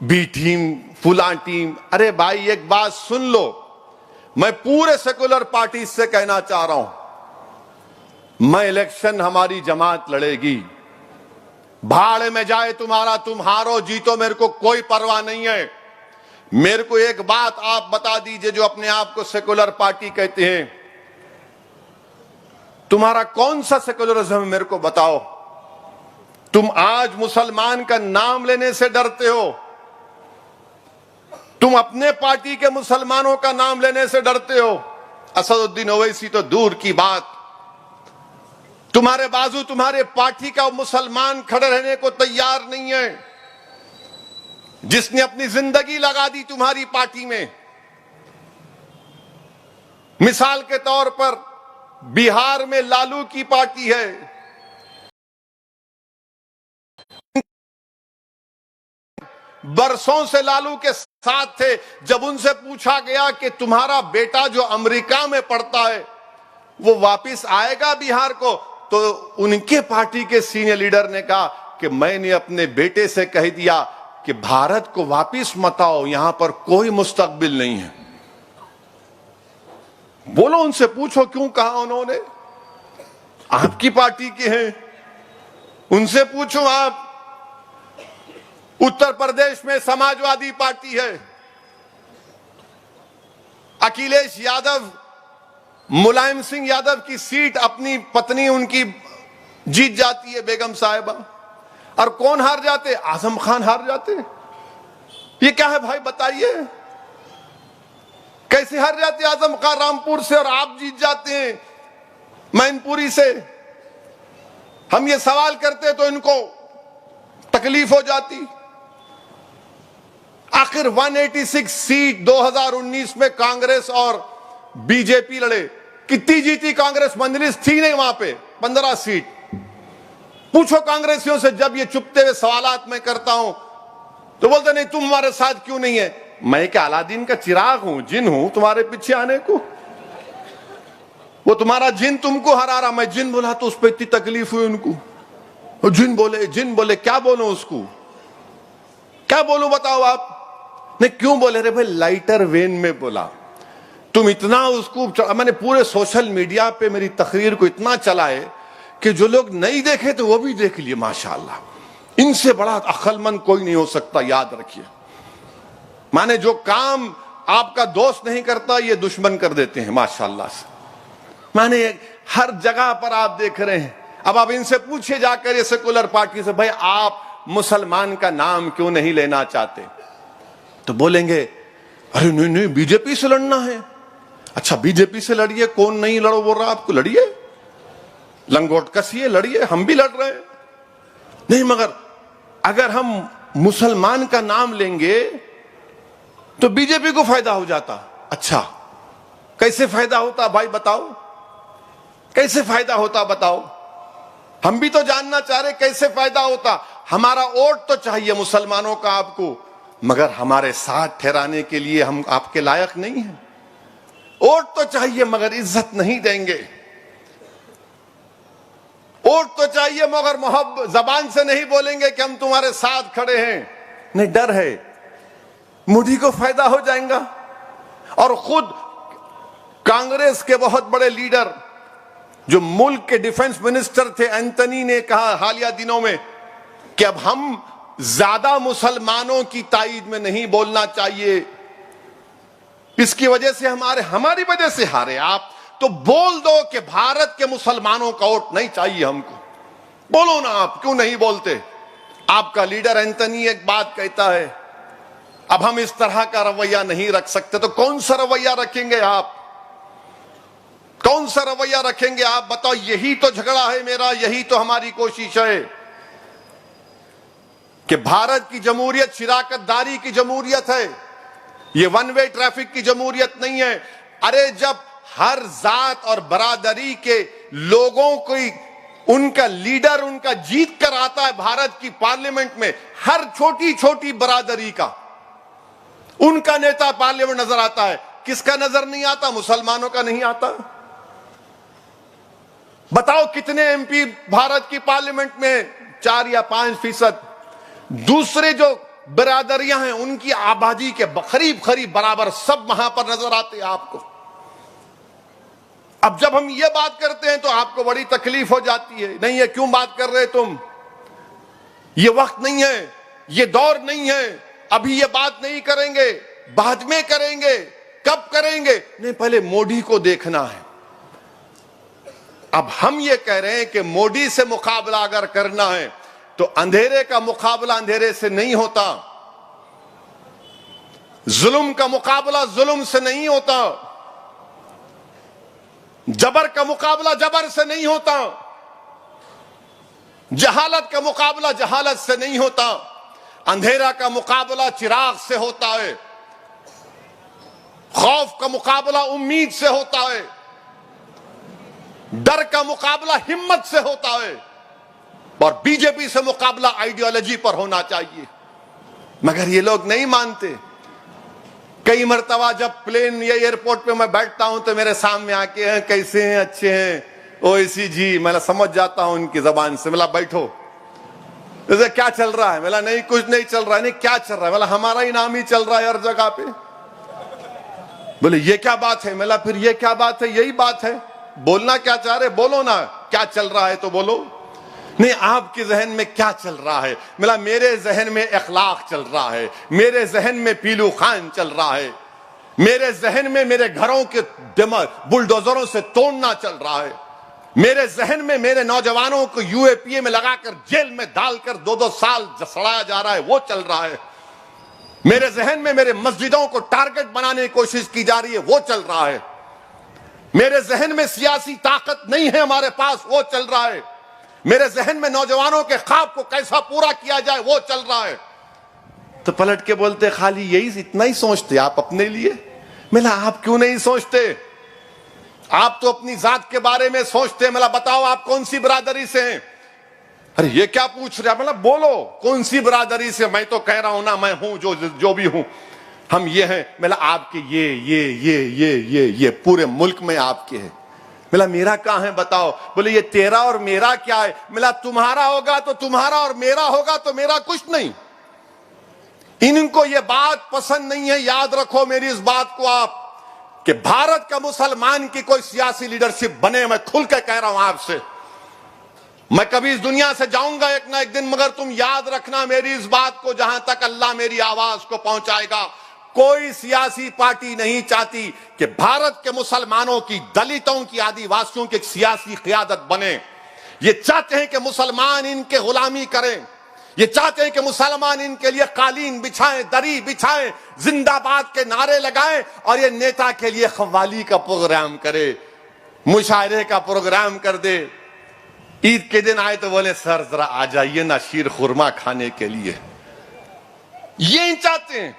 बी टीम, फुला टीम। अरे भाई एक बात सुन लो, मैं पूरे सेकुलर पार्टी से कहना चाह रहा हूं, मैं इलेक्शन हमारी जमात लड़ेगी। भाड़ में जाए तुम्हारा, तुम हारो जीतो, मेरे को कोई परवाह नहीं है। मेरे को एक बात आप बता दीजिए, जो अपने आप को सेकुलर पार्टी कहते हैं, तुम्हारा कौन सा सेकुलरिज्म है? मेरे को बताओ। तुम आज मुसलमान का नाम लेने से डरते हो, तुम अपने पार्टी के मुसलमानों का नाम लेने से डरते हो। असदुद्दीन ओवैसी तो दूर की बात, तुम्हारे बाजू तुम्हारे पार्टी का मुसलमान खड़े रहने को तैयार नहीं है, जिसने अपनी जिंदगी लगा दी तुम्हारी पार्टी में। मिसाल के तौर पर बिहार में लालू की पार्टी है, बरसों से लालू के साथ थे। जब उनसे पूछा गया कि तुम्हारा बेटा जो अमेरिका में पढ़ता है वो वापस आएगा बिहार को, तो उनके पार्टी के सीनियर लीडर ने कहा कि मैंने अपने बेटे से कह दिया कि भारत को वापस मत आओ, यहां पर कोई मुस्तकबिल नहीं है। बोलो, उनसे पूछो क्यों कहा उन्होंने? आपकी पार्टी के हैं, उनसे पूछो आप। उत्तर प्रदेश में समाजवादी पार्टी है, अखिलेश यादव, मुलायम सिंह यादव की सीट अपनी पत्नी उनकी जीत जाती है, बेगम साहिबा। और कौन हार जाते? आजम खान हार जाते। ये क्या है भाई बताइए, कैसे हार जाते आजम खान रामपुर से और आप जीत जाते हैं मैनपुरी से? हम ये सवाल करते तो इनको तकलीफ हो जाती। आखिर 186 सीट 2019 में कांग्रेस और बीजेपी लड़े, कितनी जीती कांग्रेस? मजलिस थी नहीं वहां पे। 15 सीट। पूछो कांग्रेसियों से, जब ये चुपते हुए सवालात मैं करता हूं तो बोलते नहीं तुम हमारे साथ क्यों नहीं है। मैं क्या अलादीन का चिराग हूं, जिन हूं तुम्हारे पीछे आने को? वो तुम्हारा जिन तुमको हरा रहा, मैं जिन बोला तो उस पर इतनी तकलीफ हुई उनको। वो जिन बोले, क्या बोलो उसको, क्या बोलूं बताओ आप? नहीं क्यों बोले? रे भाई लाइटर वेन में बोला। तुम इतना उसको, मैंने पूरे सोशल मीडिया पे मेरी तकरीर को इतना चलाए कि जो लोग नहीं देखे तो वो भी देख लिए। माशाल्लाह, इनसे बड़ा अक्लमंद कोई नहीं हो सकता, याद रखिए। माने जो काम आपका दोस्त नहीं करता ये दुश्मन कर देते हैं माशाल्लाह से। माने हर जगह पर आप देख रहे हैं। अब आप इनसे पूछिए जाकर, ये सेकुलर पार्टी से, भाई आप मुसलमान का नाम क्यों नहीं लेना चाहते? तो बोलेंगे अरे नहीं नहीं बीजेपी से लड़ना है। अच्छा बीजेपी से लड़िए, कौन नहीं लड़ो बोल रहा आपको? लड़िए, लंगोट कसिए, लड़िए, हम भी लड़ रहे हैं। नहीं मगर अगर हम मुसलमान का नाम लेंगे तो बीजेपी को फायदा हो जाता। अच्छा कैसे फायदा होता भाई बताओ, कैसे फायदा होता बताओ? हम भी तो जानना चाह रहे कैसे फायदा होता। हमारा वोट तो चाहिए मुसलमानों का आपको, मगर हमारे साथ ठहराने के लिए हम आपके लायक नहीं हैं। वोट तो चाहिए मगर इज्जत नहीं देंगे। वोट तो चाहिए मगर मोहब्बत, जबान से नहीं बोलेंगे कि हम तुम्हारे साथ खड़े हैं। नहीं, डर है मोदी को फायदा हो जाएगा। और खुद कांग्रेस के बहुत बड़े लीडर जो मुल्क के डिफेंस मिनिस्टर थे, एंथनी ने कहा हालिया दिनों में कि अब हम ज्यादा मुसलमानों की ताईद में नहीं बोलना चाहिए, इसकी वजह से हमारी वजह से हारे। आप तो बोल दो कि भारत के मुसलमानों का वोट नहीं चाहिए हमको, बोलो ना। आप क्यों नहीं बोलते? आपका लीडर एंथनी एक बात कहता है, अब हम इस तरह का रवैया नहीं रख सकते। तो कौन सा रवैया रखेंगे आप? कौन सा रवैया रखेंगे आप? बताओ। यही तो झगड़ा है मेरा, यही तो हमारी कोशिश है कि भारत की जमहूरियत शिराकतदारी की जमहूरियत है, ये वन वे ट्रैफिक की जमहूरियत नहीं है। अरे जब हर जात और बरादरी के लोगों को उनका लीडर उनका जीत कर आता है भारत की पार्लियामेंट में, हर छोटी छोटी बरादरी का उनका नेता पार्लियामेंट नजर आता है। किसका नजर नहीं आता? मुसलमानों का नहीं आता। बताओ कितने एमपी भारत की पार्लियामेंट में? 4 या 5%। दूसरे जो बिरादरियां हैं उनकी आबादी के करीब करीब बराबर सब वहां पर नजर आते हैं आपको। अब जब हम ये बात करते हैं तो आपको बड़ी तकलीफ हो जाती है। नहीं है, क्यों बात कर रहे तुम? ये वक्त नहीं है, ये दौर नहीं है, अभी ये बात नहीं करेंगे, बाद में करेंगे। कब करेंगे? नहीं, पहले मोदी को देखना है। अब हम ये कह रहे हैं कि मोदी से मुकाबला अगर करना है तो अंधेरे का मुकाबला अंधेरे से नहीं होता, जुल्म का मुकाबला जुल्म से नहीं होता, जबर का मुकाबला जबर से नहीं होता, जहालत का मुकाबला जहालत से नहीं होता, अंधेरा का मुकाबला चिराग से होता है, खौफ का मुकाबला उम्मीद से होता है, डर का मुकाबला हिम्मत से होता है, और बीजेपी से मुकाबला आइडियोलॉजी पर होना चाहिए। मगर ये लोग नहीं मानते। कई मर्तबा जब प्लेन या एयरपोर्ट पे मैं बैठता हूं तो मेरे सामने आके हैं, कैसे हैं, अच्छे हैं, ओवैसी जी। मैं समझ जाता हूं उनकी जबान से। बोला बैठो, जैसे क्या चल रहा है? बोला नहीं कुछ नहीं चल रहा है। नहीं क्या चल रहा है? बोला हमारा ही नाम ही चल रहा है हर जगह पे। बोले ये क्या बात है? बोला फिर ये क्या बात है? यही बात है। बोलना क्या चाह रहे? बोलो ना, क्या चल रहा है तो बोलो। नहीं, आपके जहन में क्या चल रहा है? मिला मेरे जहन में अखलाक चल रहा है, मेरे जहन में पीलू खान चल रहा है, मेरे जहन में मेरे घरों के बुलडोजरों से तोड़ना चल रहा है, मेरे जहन में मेरे नौजवानों को यूएपीए में लगाकर जेल में डालकर 2-2 साल सड़ाया जा रहा है, वो चल रहा है। मेरे जहन में मेरे मस्जिदों को टारगेट बनाने की कोशिश की जा रही है, वो चल रहा है। मेरे जहन में सियासी ताकत नहीं है हमारे पास, वो चल रहा है। मेरे जहन में नौजवानों के ख्वाब को कैसा पूरा किया जाए, वो चल रहा है। तो पलट के बोलते खाली यही इतना ही सोचते आप अपने लिए? मिला आप क्यों नहीं सोचते? आप तो अपनी जात के बारे में सोचते हैं, मतलब बताओ आप कौन सी बिरादरी से हैं? अरे ये क्या पूछ रहे हैं, मतलब बोलो कौन सी बिरादरी से। मैं तो कह रहा हूं ना, मैं हूं जो भी हूं, हम ये हैं। मतलब आपके ये पूरे मुल्क में आपके हैं। बोला मेरा कहां है बताओ? बोले ये तेरा और मेरा क्या है? बोला तुम्हारा होगा तो तुम्हारा और मेरा होगा तो मेरा कुछ नहीं। इनको ये बात पसंद नहीं है। याद रखो मेरी इस बात को आप, कि भारत का मुसलमान की कोई सियासी लीडरशिप बने, मैं खुल के कह रहा हूं आपसे, मैं कभी इस दुनिया से जाऊंगा एक ना एक दिन, मगर तुम याद रखना मेरी इस बात को, जहां तक अल्लाह मेरी आवाज को पहुंचाएगा, कोई सियासी पार्टी नहीं चाहती कि भारत के मुसलमानों की, दलितों की, आदिवासियों की एक सियासी क़ियादत बने। ये चाहते हैं कि मुसलमान इनके गुलामी करें, ये चाहते हैं कि मुसलमान इनके लिए कालीन बिछाएं, दरी बिछाएं, जिंदाबाद के नारे लगाएं, और ये नेता के लिए खव्वाली का प्रोग्राम करे, मुशायरे का प्रोग्राम कर दे। ईद के दिन आए तो बोले सर जरा आ जाइए ना शीर खुरमा खाने के लिए। ये चाहते हैं।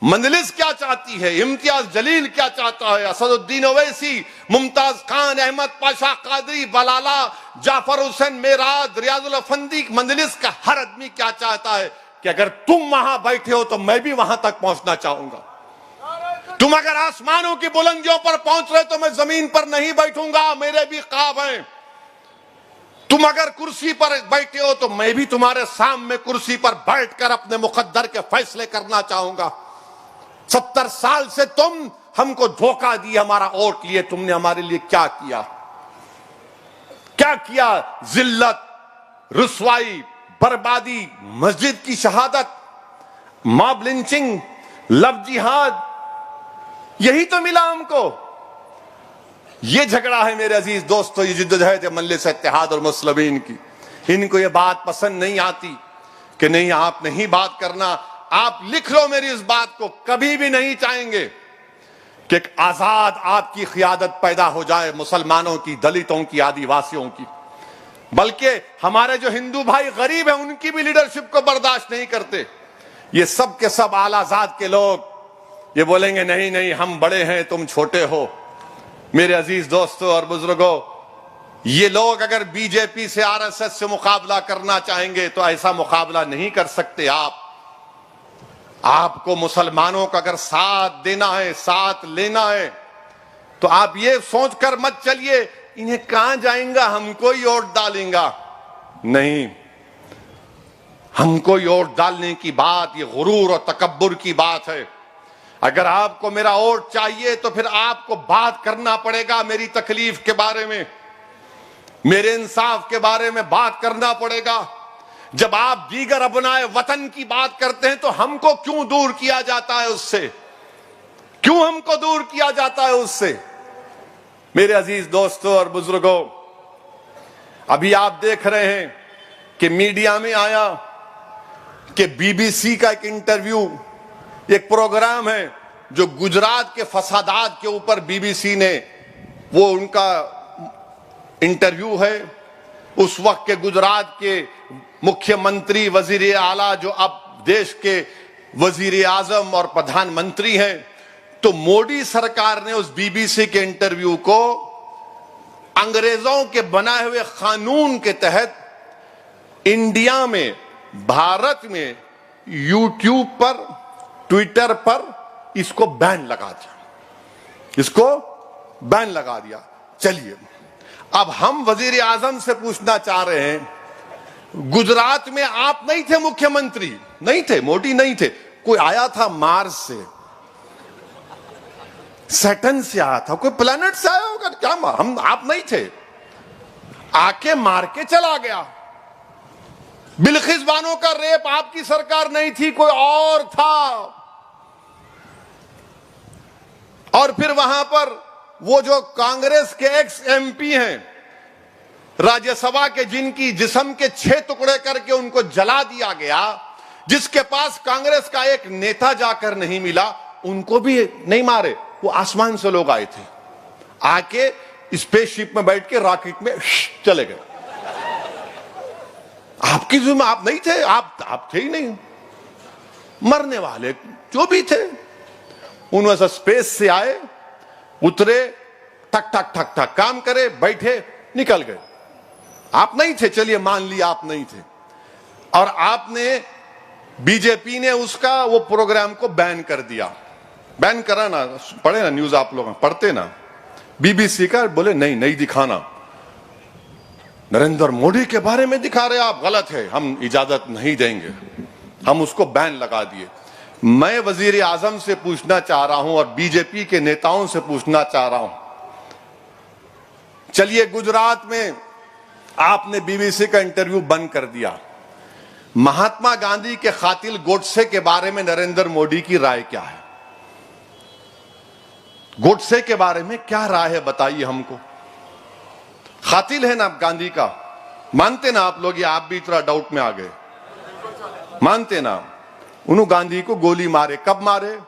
मंजलिस क्या चाहती है, इम्तियाज जलील क्या चाहता है, असदुद्दीन ओवैसी, मुमताज खान, अहमद पाशा कादरी, बलाला, जाफर हुसैन मेराज, रियाजुल अफंदी, मंजलिस का हर आदमी क्या चाहता है कि अगर तुम वहां बैठे हो तो मैं भी वहां तक पहुंचना चाहूंगा। तुम अगर आसमानों की बुलंदियों पर पहुंच रहे तो मैं जमीन पर नहीं बैठूंगा, मेरे भी ख्वाब हैं। तुम अगर कुर्सी पर बैठे हो तो मैं भी तुम्हारे सामने कुर्सी पर बैठकर अपने मुकद्दर के फैसले करना चाहूंगा। 70 साल से तुम हमको धोखा दिए, हमारा वोट लिए, तुमने हमारे लिए क्या किया? क्या किया? जिल्लत, रुसवाई, बर्बादी, मस्जिद की शहादत, मॉब लिंचिंग, लव जिहाद, यही तो मिला हमको। ये झगड़ा है मेरे अजीज दोस्तों, ये जिद्दोजहद मजलिस इत्तेहाद और मुस्लिमीन की। इनको ये बात पसंद नहीं आती कि नहीं आप नहीं बात करना। आप लिख लो मेरी इस बात को, कभी भी नहीं चाहेंगे कि एक आजाद आपकी क़ियादत पैदा हो जाए, मुसलमानों की, दलितों की, आदिवासियों की। बल्कि हमारे जो हिंदू भाई गरीब हैं उनकी भी लीडरशिप को बर्दाश्त नहीं करते। ये सब के सब आलाजाद के लोग ये बोलेंगे नहीं नहीं हम बड़े हैं तुम छोटे हो। मेरे अजीज दोस्तों और बुजुर्गों, ये लोग अगर बीजेपी से, आरएसएस से मुकाबला करना चाहेंगे तो ऐसा मुकाबला नहीं कर सकते आप। आपको मुसलमानों का अगर साथ देना है, साथ लेना है, तो आप ये सोचकर मत चलिए इन्हें कहां जाएंगा, हमको ही वोट डालेंगा। नहीं, हमको ही वोट डालने की बात, ये गुरूर और तकब्बुर की बात है। अगर आपको मेरा वोट चाहिए तो फिर आपको बात करना पड़ेगा मेरी तकलीफ के बारे में, मेरे इंसाफ के बारे में बात करना पड़ेगा। जब आप दीगर अपनाए वतन की बात करते हैं तो हमको क्यों दूर किया जाता है उससे? क्यों हमको दूर किया जाता है उससे? मेरे अजीज दोस्तों और बुजुर्गों, अभी आप देख रहे हैं कि मीडिया में आया कि बीबीसी का एक इंटरव्यू, एक प्रोग्राम है जो गुजरात के फसादात के ऊपर बीबीसी ने, वो उनका इंटरव्यू है। उस वक्त के गुजरात के मुख्यमंत्री, वजीर आला, जो अब देश के वजीर आजम और प्रधानमंत्री हैं, तो मोदी सरकार ने उस बीबीसी के इंटरव्यू को अंग्रेजों के बनाए हुए कानून के तहत इंडिया में, भारत में यूट्यूब पर, ट्विटर पर इसको बैन लगा दिया, इसको बैन लगा दिया। चलिए अब हम वजीर आजम से पूछना चाह रहे हैं, गुजरात में आप नहीं थे मुख्यमंत्री, नहीं थे, मोदी नहीं थे, कोई आया था मार्स से, सैटर्न से आया था, कोई प्लेनेट से आया होगा क्या? हम, आप नहीं थे, आके मार के चला गया। बिल्किस बानो का रेप आपकी सरकार नहीं थी, कोई और था। और फिर वहां पर वो जो कांग्रेस के एक्स एमपी हैं राज्यसभा के, जिनकी जिस्म के 6 टुकड़े करके उनको जला दिया गया, जिसके पास कांग्रेस का एक नेता जाकर नहीं मिला, उनको भी नहीं मारे। वो आसमान से लोग आए थे, आके स्पेसशिप में बैठ के रॉकेट में चले गए। आपकी जिम्मे आप नहीं थे, आप थे ही नहीं। मरने वाले जो भी थे उनमें से स्पेस से आए, उतरे, ठक ठक ठक ठक काम करे, बैठे, निकल गए। आप नहीं थे, चलिए मान लिया आप नहीं थे, और आपने, बीजेपी ने उसका वो प्रोग्राम को बैन कर दिया। बैन करा ना, पढ़े ना न्यूज, आप लोग पढ़ते ना, बीबीसी का, बोले नहीं नहीं दिखाना, नरेंद्र मोदी के बारे में दिखा रहे आप, गलत है, हम इजाजत नहीं देंगे, हम उसको बैन लगा दिए। मैं वजीर आजम से पूछना चाह रहा हूं और बीजेपी के नेताओं से पूछना चाह रहा हूं, चलिए गुजरात में आपने बीबीसी का इंटरव्यू बंद कर दिया, महात्मा गांधी के कातिल गोडसे के बारे में नरेंद्र मोदी की राय क्या है? गोडसे के बारे में क्या राय है बताइए हमको। कातिल है ना गांधी का, मानते ना आप लोग, या आप भी इतना डाउट में आ गए? मानते ना? उन्होंने गांधी को गोली मारे, कब मारे?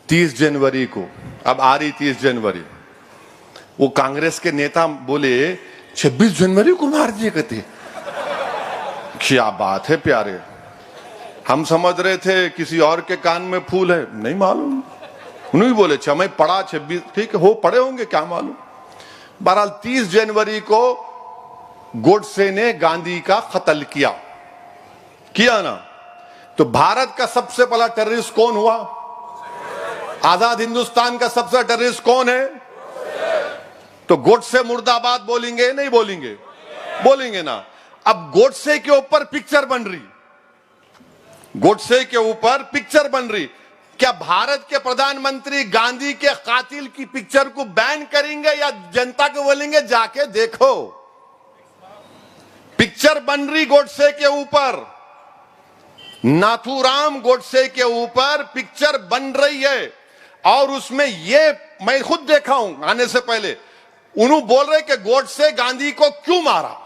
30 जनवरी को, अब आ रही 30 जनवरी। वो कांग्रेस के नेता बोले 26 जनवरी को मार दिए, कहते क्या बात है प्यारे, हम समझ रहे थे किसी और के कान में फूल है, नहीं मालूम। उन्होंने बोले अच्छा मैं पढ़ा 26, ठीक है, हो पढ़े होंगे, क्या मालूम। बहरहाल 30 जनवरी को गोडसे ने गांधी का कत्ल किया ना, तो भारत का सबसे बड़ा टेररिस्ट कौन हुआ? आजाद हिंदुस्तान का सबसे टेररिस्ट कौन है? तो गोडसे मुर्दाबाद बोलेंगे नहीं बोलेंगे? बोलेंगे ना। अब गोडसे के ऊपर पिक्चर बन रही, गोडसे के ऊपर पिक्चर बन रही, क्या भारत के प्रधानमंत्री गांधी के कातिल की पिक्चर को बैन करेंगे या जनता को बोलेंगे जाके देखो? पिक्चर बन रही गोडसे के ऊपर, नाथूराम गोडसे के ऊपर पिक्चर बन रही है, और उसमें ये मैं खुद देखा हूं आने से पहले, उन्होंने बोल रहे कि गोडसे गांधी को क्यों मारा।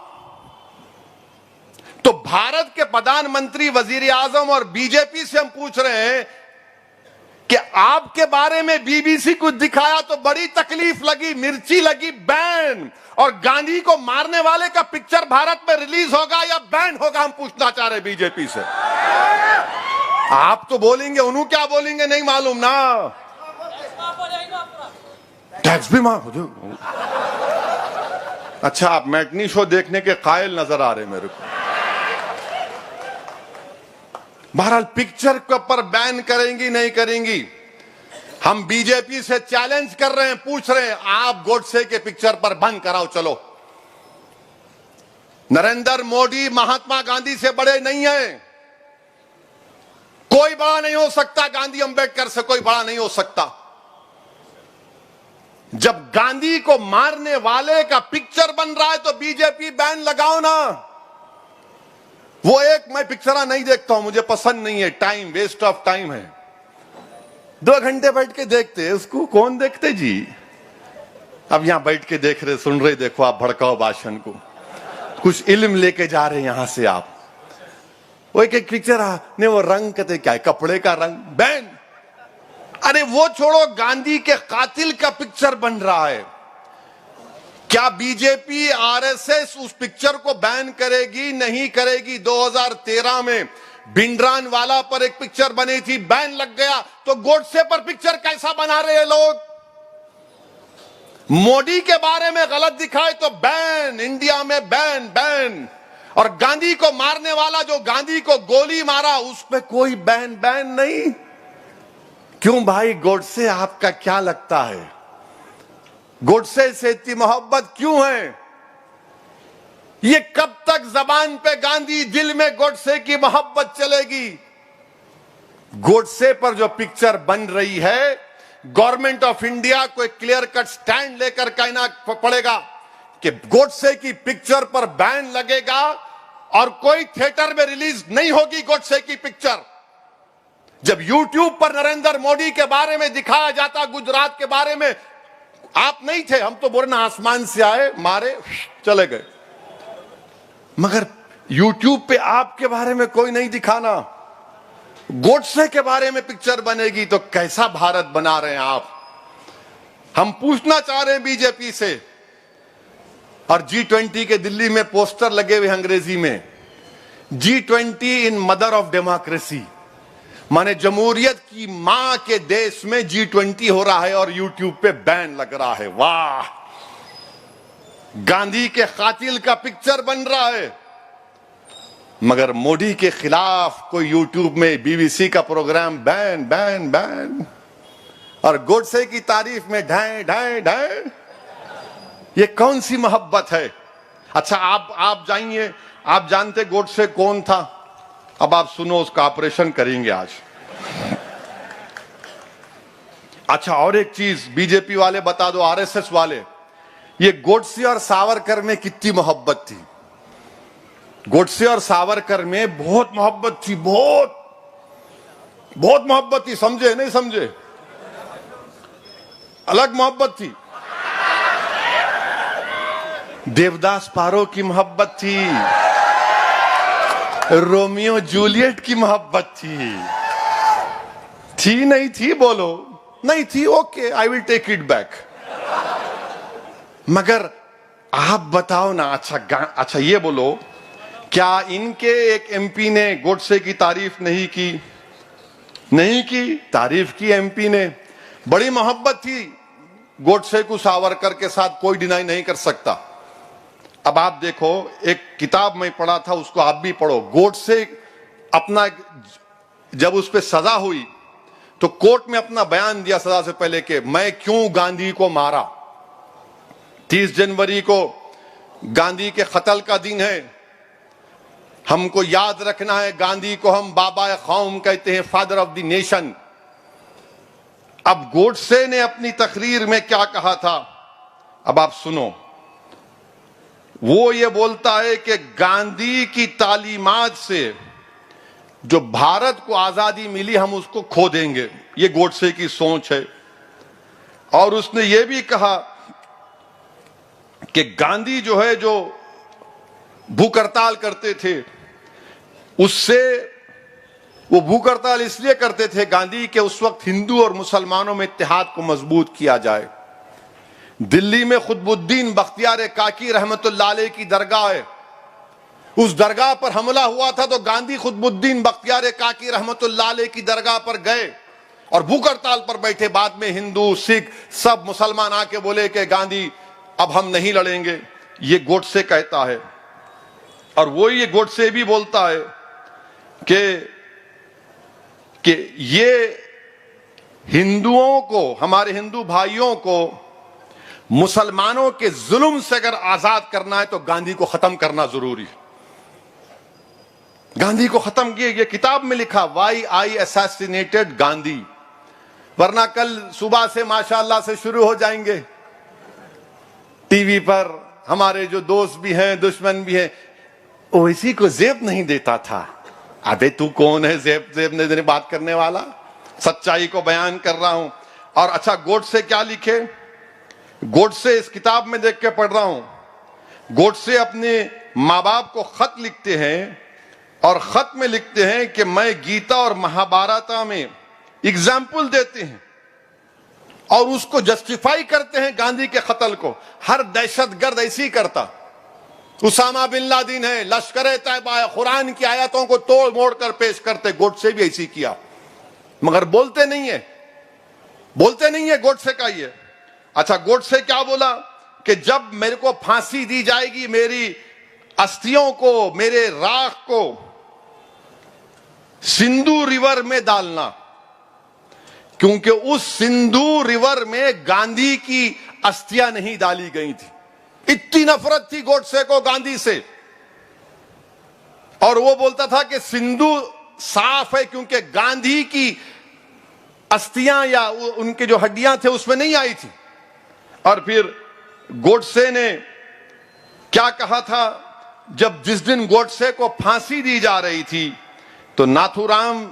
तो भारत के प्रधानमंत्री, वजीर आजम और बीजेपी से हम पूछ रहे हैं कि आपके बारे में बीबीसी को दिखाया तो बड़ी तकलीफ लगी, मिर्ची लगी, बैन, और गांधी को मारने वाले का पिक्चर भारत में रिलीज होगा या बैन होगा, हम पूछना चाह रहे बीजेपी से। आप तो बोलेंगे, उन्होंने क्या बोलेंगे नहीं मालूम ना, टैक्स भी माफ हो जाओ। अच्छा, आप मैटनी शो देखने के कायल नजर आ रहे मेरे को। बहरहाल पिक्चर के ऊपर बैन करेंगी नहीं करेंगी, हम बीजेपी से चैलेंज कर रहे हैं, पूछ रहे हैं, आप गोडसे के पिक्चर पर बंद कराओ। चलो, नरेंद्र मोदी महात्मा गांधी से बड़े नहीं हैं, कोई बड़ा नहीं हो सकता, गांधी अंबेडकर से कोई बड़ा नहीं हो सकता। जब गांधी को मारने वाले का पिक्चर बन रहा है तो बीजेपी बैन लगाओ ना। वो एक मैं पिक्चर नहीं देखता हूं, मुझे पसंद नहीं है, टाइम वेस्ट ऑफ टाइम है, 2 घंटे बैठ के देखते, उसको कौन देखते जी। अब यहां बैठ के देख रहे, सुन रहे, देखो आप भड़काओ भाषण को, कुछ इल्म लेके जा रहे हैं यहां से आप। वो एक पिक्चर ने वो रंग कहते क्या है, कपड़े का रंग, बैन। अरे वो छोड़ो, गांधी के कातिल का पिक्चर बन रहा है, क्या बीजेपी आरएसएस उस पिक्चर को बैन करेगी नहीं करेगी? 2013 में भिंडरान वाला पर एक पिक्चर बनी थी, बैन लग गया, तो गोडसे पर पिक्चर कैसा बना रहे हैं लोग? मोदी के बारे में गलत दिखाए तो बैन, इंडिया में बैन बैन, और गांधी को मारने वाला जो गांधी को गोली मारा उस पर कोई बैन नहीं। क्यों भाई, गोडसे आपका क्या लगता है? गोडसे से इतनी मोहब्बत क्यों है? ये कब तक जबान पे गांधी, दिल में गोडसे की मोहब्बत चलेगी? गोडसे पर जो पिक्चर बन रही है, गवर्नमेंट ऑफ इंडिया को एक क्लियर कट स्टैंड लेकर कहना पड़ेगा कि गोडसे की पिक्चर पर बैन लगेगा और कोई थिएटर में रिलीज नहीं होगी गोडसे की पिक्चर। जब यूट्यूब पर नरेंद्र मोदी के बारे में दिखाया जाता, गुजरात के बारे में, आप नहीं थे, हम तो बोलना आसमान से आए, मारे, चले गए, मगर यूट्यूब पे आपके बारे में कोई नहीं दिखाना। गोडसे के बारे में पिक्चर बनेगी तो कैसा भारत बना रहे हैं आप? हम पूछना चाह रहे हैं बीजेपी से। और G20 के दिल्ली में पोस्टर लगे हुए अंग्रेजी में, G20 in mother of democracy. माने जमहूरियत की मां के देश में G20 हो रहा है और यूट्यूब पे बैन लग रहा है। वाह, गांधी के कातिल का पिक्चर बन रहा है, मगर मोदी के खिलाफ कोई यूट्यूब में बीबीसी का प्रोग्राम बैन बैन बैन, और गोडसे की तारीफ में ढाए ढाए ढाए। ये कौन सी मोहब्बत है? अच्छा, आप जाइए, आप जानते गोडसे कौन था? अब आप सुनो, उसका ऑपरेशन करेंगे आज। अच्छा, और एक चीज बीजेपी वाले बता दो, आरएसएस वाले, ये गोडसे और सावरकर में कितनी मोहब्बत थी। गोडसे और सावरकर में बहुत मोहब्बत थी, बहुत बहुत मोहब्बत थी। समझे नहीं समझे? अलग मोहब्बत थी। देवदास पारो की मोहब्बत थी, रोमियो जूलियट की मोहब्बत थी नहीं थी? बोलो नहीं थी। Okay, I will take it back. मगर आप बताओ ना। अच्छा ये बोलो, क्या इनके एक एमपी ने गोडसे की तारीफ नहीं की? नहीं की, तारीफ की एमपी ने। बड़ी मोहब्बत थी गोडसे को सावरकर के साथ, कोई डिनाई नहीं कर सकता। अब आप देखो, एक किताब में पढ़ा था, उसको आप भी पढ़ो। गोडसे अपना, जब उस पर सजा हुई तो कोर्ट में अपना बयान दिया सजा से पहले कि मैं क्यों गांधी को मारा। 30 जनवरी को गांधी के कत्ल का दिन है, हमको याद रखना है। गांधी को हम बाबा कौम कहते हैं, फादर ऑफ द नेशन। अब गोडसे ने अपनी तकरीर में क्या कहा था, अब आप सुनो। वो ये बोलता है कि गांधी की तालीमात से जो भारत को आजादी मिली, हम उसको खो देंगे। ये गोडसे की सोच है। और उसने ये भी कहा कि गांधी जो है, जो भूख हड़ताल करते थे, उससे वो भूख हड़ताल इसलिए करते थे गांधी के उस वक्त हिंदू और मुसलमानों में इत्तेहाद को मजबूत किया जाए। दिल्ली में खुतबुद्दीन बख्तियार काकी रहमतुल्लाह अलैह की दरगाह है, उस दरगाह पर हमला हुआ था तो गांधी खुतबुद्दीन बख्तियार काकी रहमतुल्लाह अलैह की दरगाह पर गए और भूख हड़ताल पर बैठे। बाद में हिंदू सिख सब मुसलमान आके बोले कि गांधी अब हम नहीं लड़ेंगे। ये गोडसे कहता है। और वो ये गोडसे भी बोलता है कि ये हिंदुओं को, हमारे हिंदू भाइयों को मुसलमानों के जुल्म से अगर आजाद करना है तो गांधी को खत्म करना जरूरी है। गांधी को खत्म किए, ये किताब में लिखा, वाई आई असैसिनेटेड गांधी। वरना कल सुबह से माशाअल्लाह से शुरू हो जाएंगे टीवी पर। हमारे जो दोस्त भी हैं, दुश्मन भी हैं, ओवैसी को जेब नहीं देता था। अबे तू कौन है जेब नहीं देने बात करने वाला? सच्चाई को बयान कर रहा हूं। और अच्छा, गोडसे क्या लिखे? गोडसे इस किताब में देख के पढ़ रहा हूं, गोडसे अपने माँ बाप को खत लिखते हैं और खत में लिखते हैं कि मैं गीता और महाभारत में एग्जाम्पल देते हैं और उसको जस्टिफाई करते हैं गांधी के कत्ल को। हर दहशतगर्द ऐसी करता। उसामा बिन लादेन है, लश्कर तैयबा, कुरान की आयतों को तोड़ मोड़ कर पेश करते। गोडसे भी ऐसी किया, मगर बोलते नहीं है गोडसे का ये। अच्छा, गोडसे क्या बोला कि जब मेरे को फांसी दी जाएगी, मेरी अस्थियों को, मेरे राख को सिंधु रिवर में डालना, क्योंकि उस सिंधु रिवर में गांधी की अस्थियां नहीं डाली गई थी। इतनी नफरत थी गोडसे को गांधी से। और वो बोलता था कि सिंधु साफ है क्योंकि गांधी की अस्थियां या उनके जो हड्डियां थे उसमें नहीं आई थी। और फिर गोडसे ने क्या कहा था, जिस दिन गोडसे को फांसी दी जा रही थी तो नाथूराम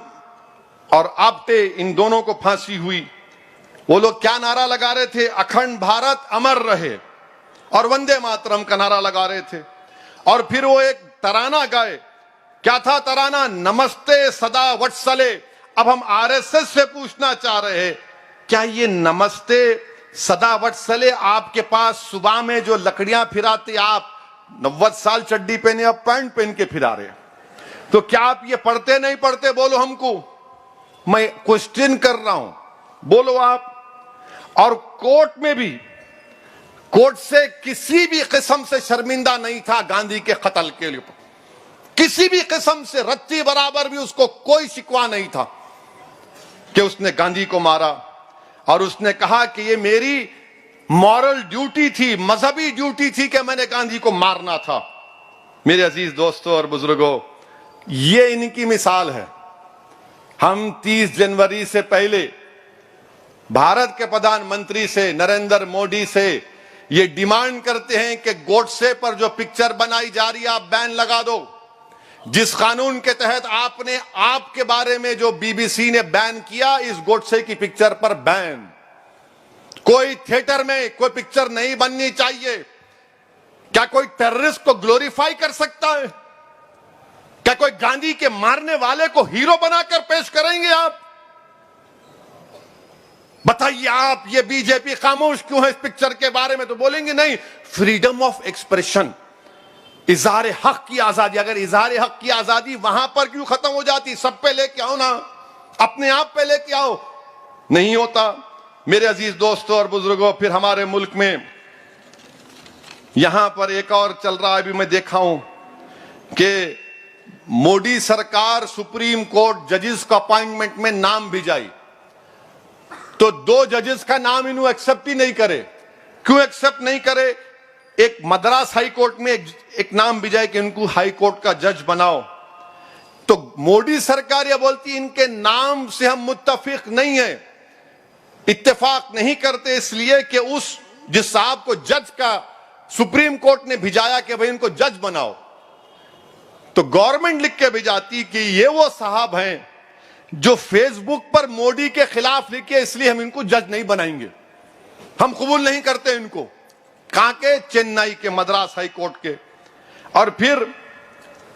और आप्टे, इन दोनों को फांसी हुई। वो लोग क्या नारा लगा रहे थे? अखंड भारत अमर रहे और वंदे मातरम का नारा लगा रहे थे। और फिर वो एक तराना गाए। क्या था तराना? नमस्ते सदा वत्सले। अब हम आरएसएस से पूछना चाह रहे हैं, क्या ये नमस्ते सदा वत्सले आपके पास सुबह में जो लकड़ियां फिराते, आप 90 साल चड्डी पहने, अब पैंट पहन के फिरा रहे, तो क्या आप ये पढ़ते नहीं पढ़ते? बोलो हमको। मैं क्वेश्चन कर रहा हूं, बोलो आप। और कोर्ट में भी कोर्ट से किसी भी किस्म से शर्मिंदा नहीं था गांधी के कत्ल के लिए, किसी भी किस्म से रत्ती बराबर भी उसको कोई शिकवा नहीं था कि उसने गांधी को मारा। और उसने कहा कि ये मेरी मॉरल ड्यूटी थी, मजहबी ड्यूटी थी कि मैंने गांधी को मारना था। मेरे अजीज दोस्तों और बुजुर्गों, ये इनकी मिसाल है। हम 30 जनवरी से पहले भारत के प्रधानमंत्री से, नरेंद्र मोदी से ये डिमांड करते हैं कि गोडसे पर जो पिक्चर बनाई जा रही है आप बैन लगा दो। जिस कानून के तहत आपने आपके बारे में जो बीबीसी ने बैन किया, इस गोडसे की पिक्चर पर बैन। कोई थिएटर में कोई पिक्चर नहीं बननी चाहिए। क्या कोई टेररिस्ट को ग्लोरीफाई कर सकता है? क्या कोई गांधी के मारने वाले को हीरो बनाकर पेश करेंगे आप? बताइए आप, ये बीजेपी खामोश क्यों है इस पिक्चर के बारे में? तो बोलेंगे नहीं, फ्रीडम ऑफ एक्सप्रेशन, इजहार हक की आजादी। अगर इजहार हक की आजादी वहां पर क्यों खत्म हो जाती? सब पे लेके आओ ना, अपने आप पे लेके आओ। नहीं होता। मेरे अजीज दोस्तों और बुजुर्गों, फिर हमारे मुल्क में यहां पर एक और चल रहा है, अभी मैं देखा हूं कि मोदी सरकार सुप्रीम कोर्ट जजेस का अपॉइंटमेंट में नाम भिजाई, तो 2 जजेस का नाम इन्हों एक्सेप्ट ही नहीं करे। क्यों एक्सेप्ट नहीं करे? एक मद्रास हाई कोर्ट में एक नाम भिजाए कि इनको हाई कोर्ट का जज बनाओ, तो मोदी सरकार यह बोलती इनके नाम से हम मुत्तफिक नहीं है, इत्तेफाक नहीं करते, इसलिए कि जिस साहब को जज का सुप्रीम कोर्ट ने भिजाया कि भाई इनको जज बनाओ, तो गवर्नमेंट लिख के भिजाती कि ये वो साहब हैं जो फेसबुक पर मोदी के खिलाफ लिखे, इसलिए हम इनको जज नहीं बनाएंगे, हम कबूल नहीं करते इनको। कहां के? चेन्नई के, मद्रास हाई कोर्ट के। और फिर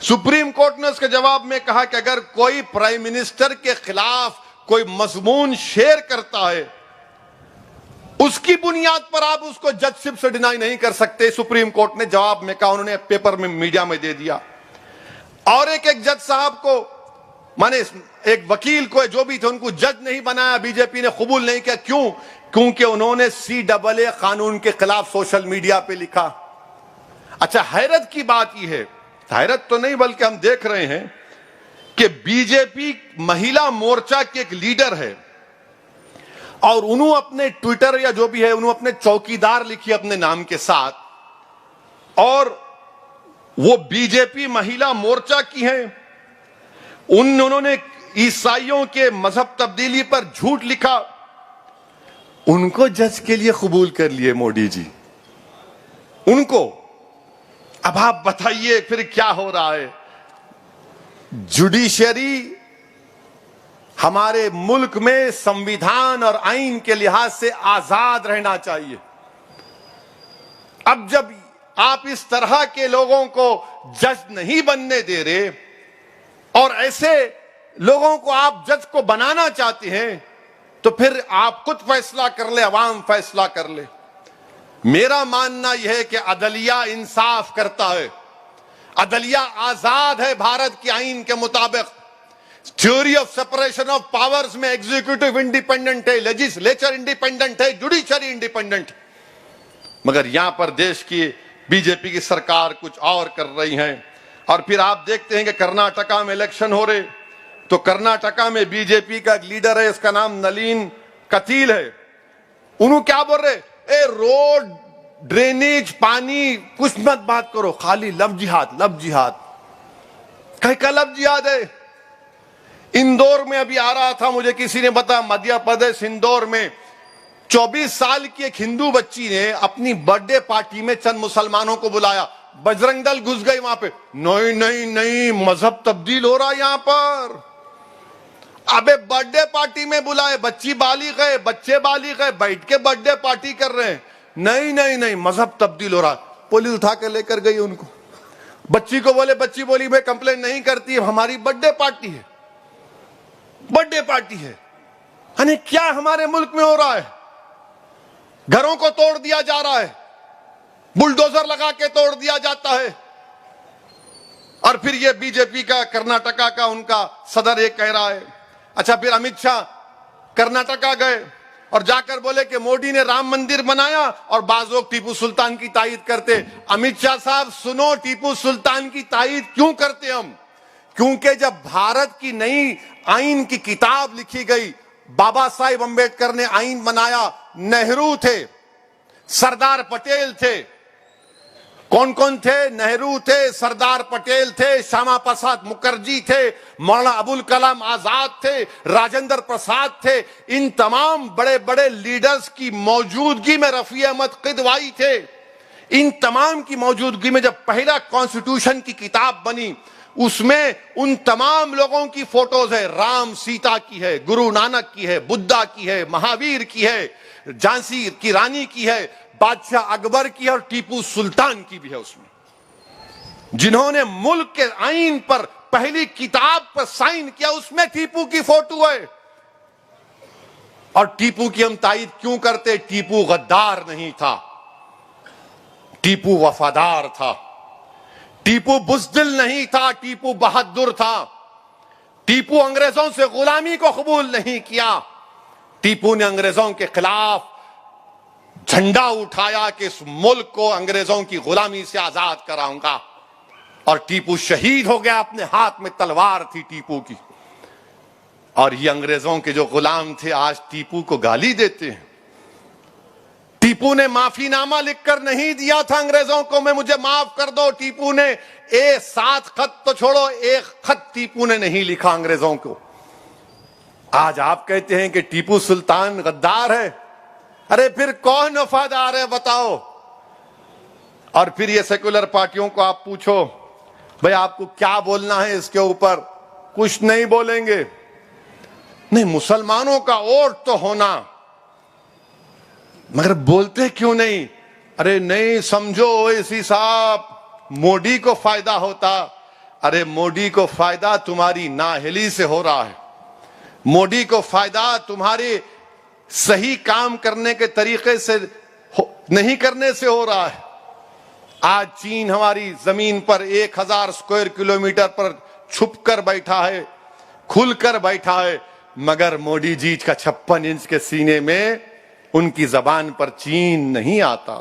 सुप्रीम कोर्ट ने उसके जवाब में कहा कि अगर कोई प्राइम मिनिस्टर के खिलाफ कोई मजमून शेयर करता है, उसकी बुनियाद पर आप उसको जजशिप से डिनाई नहीं कर सकते। सुप्रीम कोर्ट ने जवाब में कहा, उन्होंने पेपर में मीडिया में दे दिया। और एक जज साहब को, माने एक वकील को, जो भी थे, उनको जज नहीं बनाया, बीजेपी ने कबूल नहीं किया। क्यों? क्योंकि उन्होंने CAA कानून के खिलाफ सोशल मीडिया पे लिखा। अच्छा, हैरत की बात यह है, हैरत तो नहीं बल्कि हम देख रहे हैं कि बीजेपी महिला मोर्चा के एक लीडर है और उन्होंने अपने ट्विटर या जो भी है, उन्होंने अपने चौकीदार लिखी अपने नाम के साथ, और वो बीजेपी महिला मोर्चा की हैं। उन्होंने ईसाइयों के मजहब तब्दीली पर झूठ लिखा, उनको जज के लिए कबूल कर लिए मोदी जी, उनको। अब आप बताइए फिर क्या हो रहा है? जुडिशरी हमारे मुल्क में संविधान और आईन के लिहाज से आजाद रहना चाहिए। अब जब आप इस तरह के लोगों को जज नहीं बनने दे रहे और ऐसे लोगों को आप जज को बनाना चाहते हैं, तो फिर आप खुद फैसला कर ले, अवाम फैसला कर ले। मेरा मानना यह है कि अदलिया इंसाफ करता है, अदलिया आजाद है भारत के आईन के मुताबिक। Theory of separation of powers में एग्जीक्यूटिव इंडिपेंडेंट है, लेजिस्लेचर इंडिपेंडेंट है, जुडिशरी इंडिपेंडेंट। मगर यहां पर देश की बीजेपी की सरकार कुछ और कर रही है। और फिर आप देखते हैं कि कर्नाटका में इलेक्शन हो रहे, तो कर्नाटका में बीजेपी का एक लीडर है, इसका नाम नलीन कतील है। उन्होंने क्या बोल रहे? ए रोड, ड्रेनेज, पानी कुछ मत बात करो, खाली लव जिहाद, लव जिहाद। कहीं का लव जिहाद है? इंदौर में अभी आ रहा था, मुझे किसी ने बताया, मध्य प्रदेश इंदौर में 24 साल की एक हिंदू बच्ची ने अपनी बर्थडे पार्टी में चंद मुसलमानों को बुलाया, बजरंग दल घुस गई वहां पे। नहीं नहीं नहीं, मजहब तब्दील हो रहा है यहां पर। अबे बर्थडे पार्टी में बुलाए, बच्ची बालिग है, बच्चे बालिग है, बैठ के बर्थडे पार्टी कर रहे हैं। नहीं नहीं नहीं, मजहब तब्दील हो रहा। पुलिस उठा के लेकर गई उनको। बच्ची को बोले, बच्ची बोली मैं कंप्लेन नहीं करती, हमारी बर्थडे पार्टी है, बर्थडे पार्टी है। यानी क्या हमारे मुल्क में हो रहा है? घरों को तोड़ दिया जा रहा है, बुलडोजर लगा के तोड़ दिया जाता है। और फिर ये बीजेपी का कर्नाटका का उनका सदर ये कह रहा है, अच्छा, फिर अमित शाह कर्नाटका गए और जाकर बोले कि मोदी ने राम मंदिर बनाया, और बाज लोग टीपू सुल्तान की तारीफ करते। अमित शाह साहब सुनो, टीपू सुल्तान की तारीफ क्यों करते हम? क्योंकि जब भारत की नई आईन की किताब लिखी गई, बाबा साहिब अंबेडकर ने आईन बनाया, नेहरू थे, सरदार पटेल थे। कौन कौन थे? नेहरू थे, सरदार पटेल थे, श्यामा प्रसाद मुखर्जी थे, मौलाना अबुल कलाम आजाद थे, राजेंद्र प्रसाद थे। इन तमाम बड़े बड़े लीडर्स की मौजूदगी में रफी अहमद किदवाई थे। इन तमाम की मौजूदगी में जब पहला कॉन्स्टिट्यूशन की किताब बनी, उसमें उन तमाम लोगों की फोटोज है। राम सीता की है, गुरु नानक की है, बुद्धा की है, महावीर की है, झांसी की रानी की है, बादशाह अकबर की है, और टीपू सुल्तान की भी है उसमें। जिन्होंने मुल्क के आईन पर पहली किताब पर साइन किया, उसमें टीपू की फोटो है। और टीपू की हम तारीफ क्यों करते? टीपू गद्दार नहीं था, टीपू वफादार था। टीपू बुज़दिल नहीं था, टीपू बहादुर था। टीपू अंग्रेजों से गुलामी को कबूल नहीं किया। टीपू ने अंग्रेजों के खिलाफ झंडा उठाया कि इस मुल्क को अंग्रेजों की गुलामी से आजाद कराऊंगा, और टीपू शहीद हो गया। अपने हाथ में तलवार थी टीपू की। और ये अंग्रेजों के जो गुलाम थे आज टीपू को गाली देते हैं। टीपू ने माफीनामा लिखकर नहीं दिया था अंग्रेजों को, मैं मुझे माफ कर दो। टीपू ने 7 खत तो छोड़ो, 1 खत टीपू ने नहीं लिखा अंग्रेजों को। आज आप कहते हैं कि टीपू सुल्तान गद्दार है। अरे फिर कौन वफादार है बताओ? और फिर ये सेक्युलर पार्टियों को आप पूछो, भाई आपको क्या बोलना है इसके ऊपर? कुछ नहीं बोलेंगे। नहीं, मुसलमानों का वोट तो होना, मगर बोलते क्यों नहीं? अरे नहीं, समझो ओवैसी साहब, मोदी को फायदा होता। अरे मोदी को फायदा तुम्हारी नाअहली से हो रहा है। मोदी को फायदा तुम्हारे सही काम करने के तरीके से नहीं करने से हो रहा है। आज चीन हमारी जमीन पर 1000 स्क्वायर किलोमीटर पर छुपकर बैठा है, खुलकर बैठा है, मगर मोदी जी का 56 इंच के सीने में उनकी जबान पर चीन नहीं आता।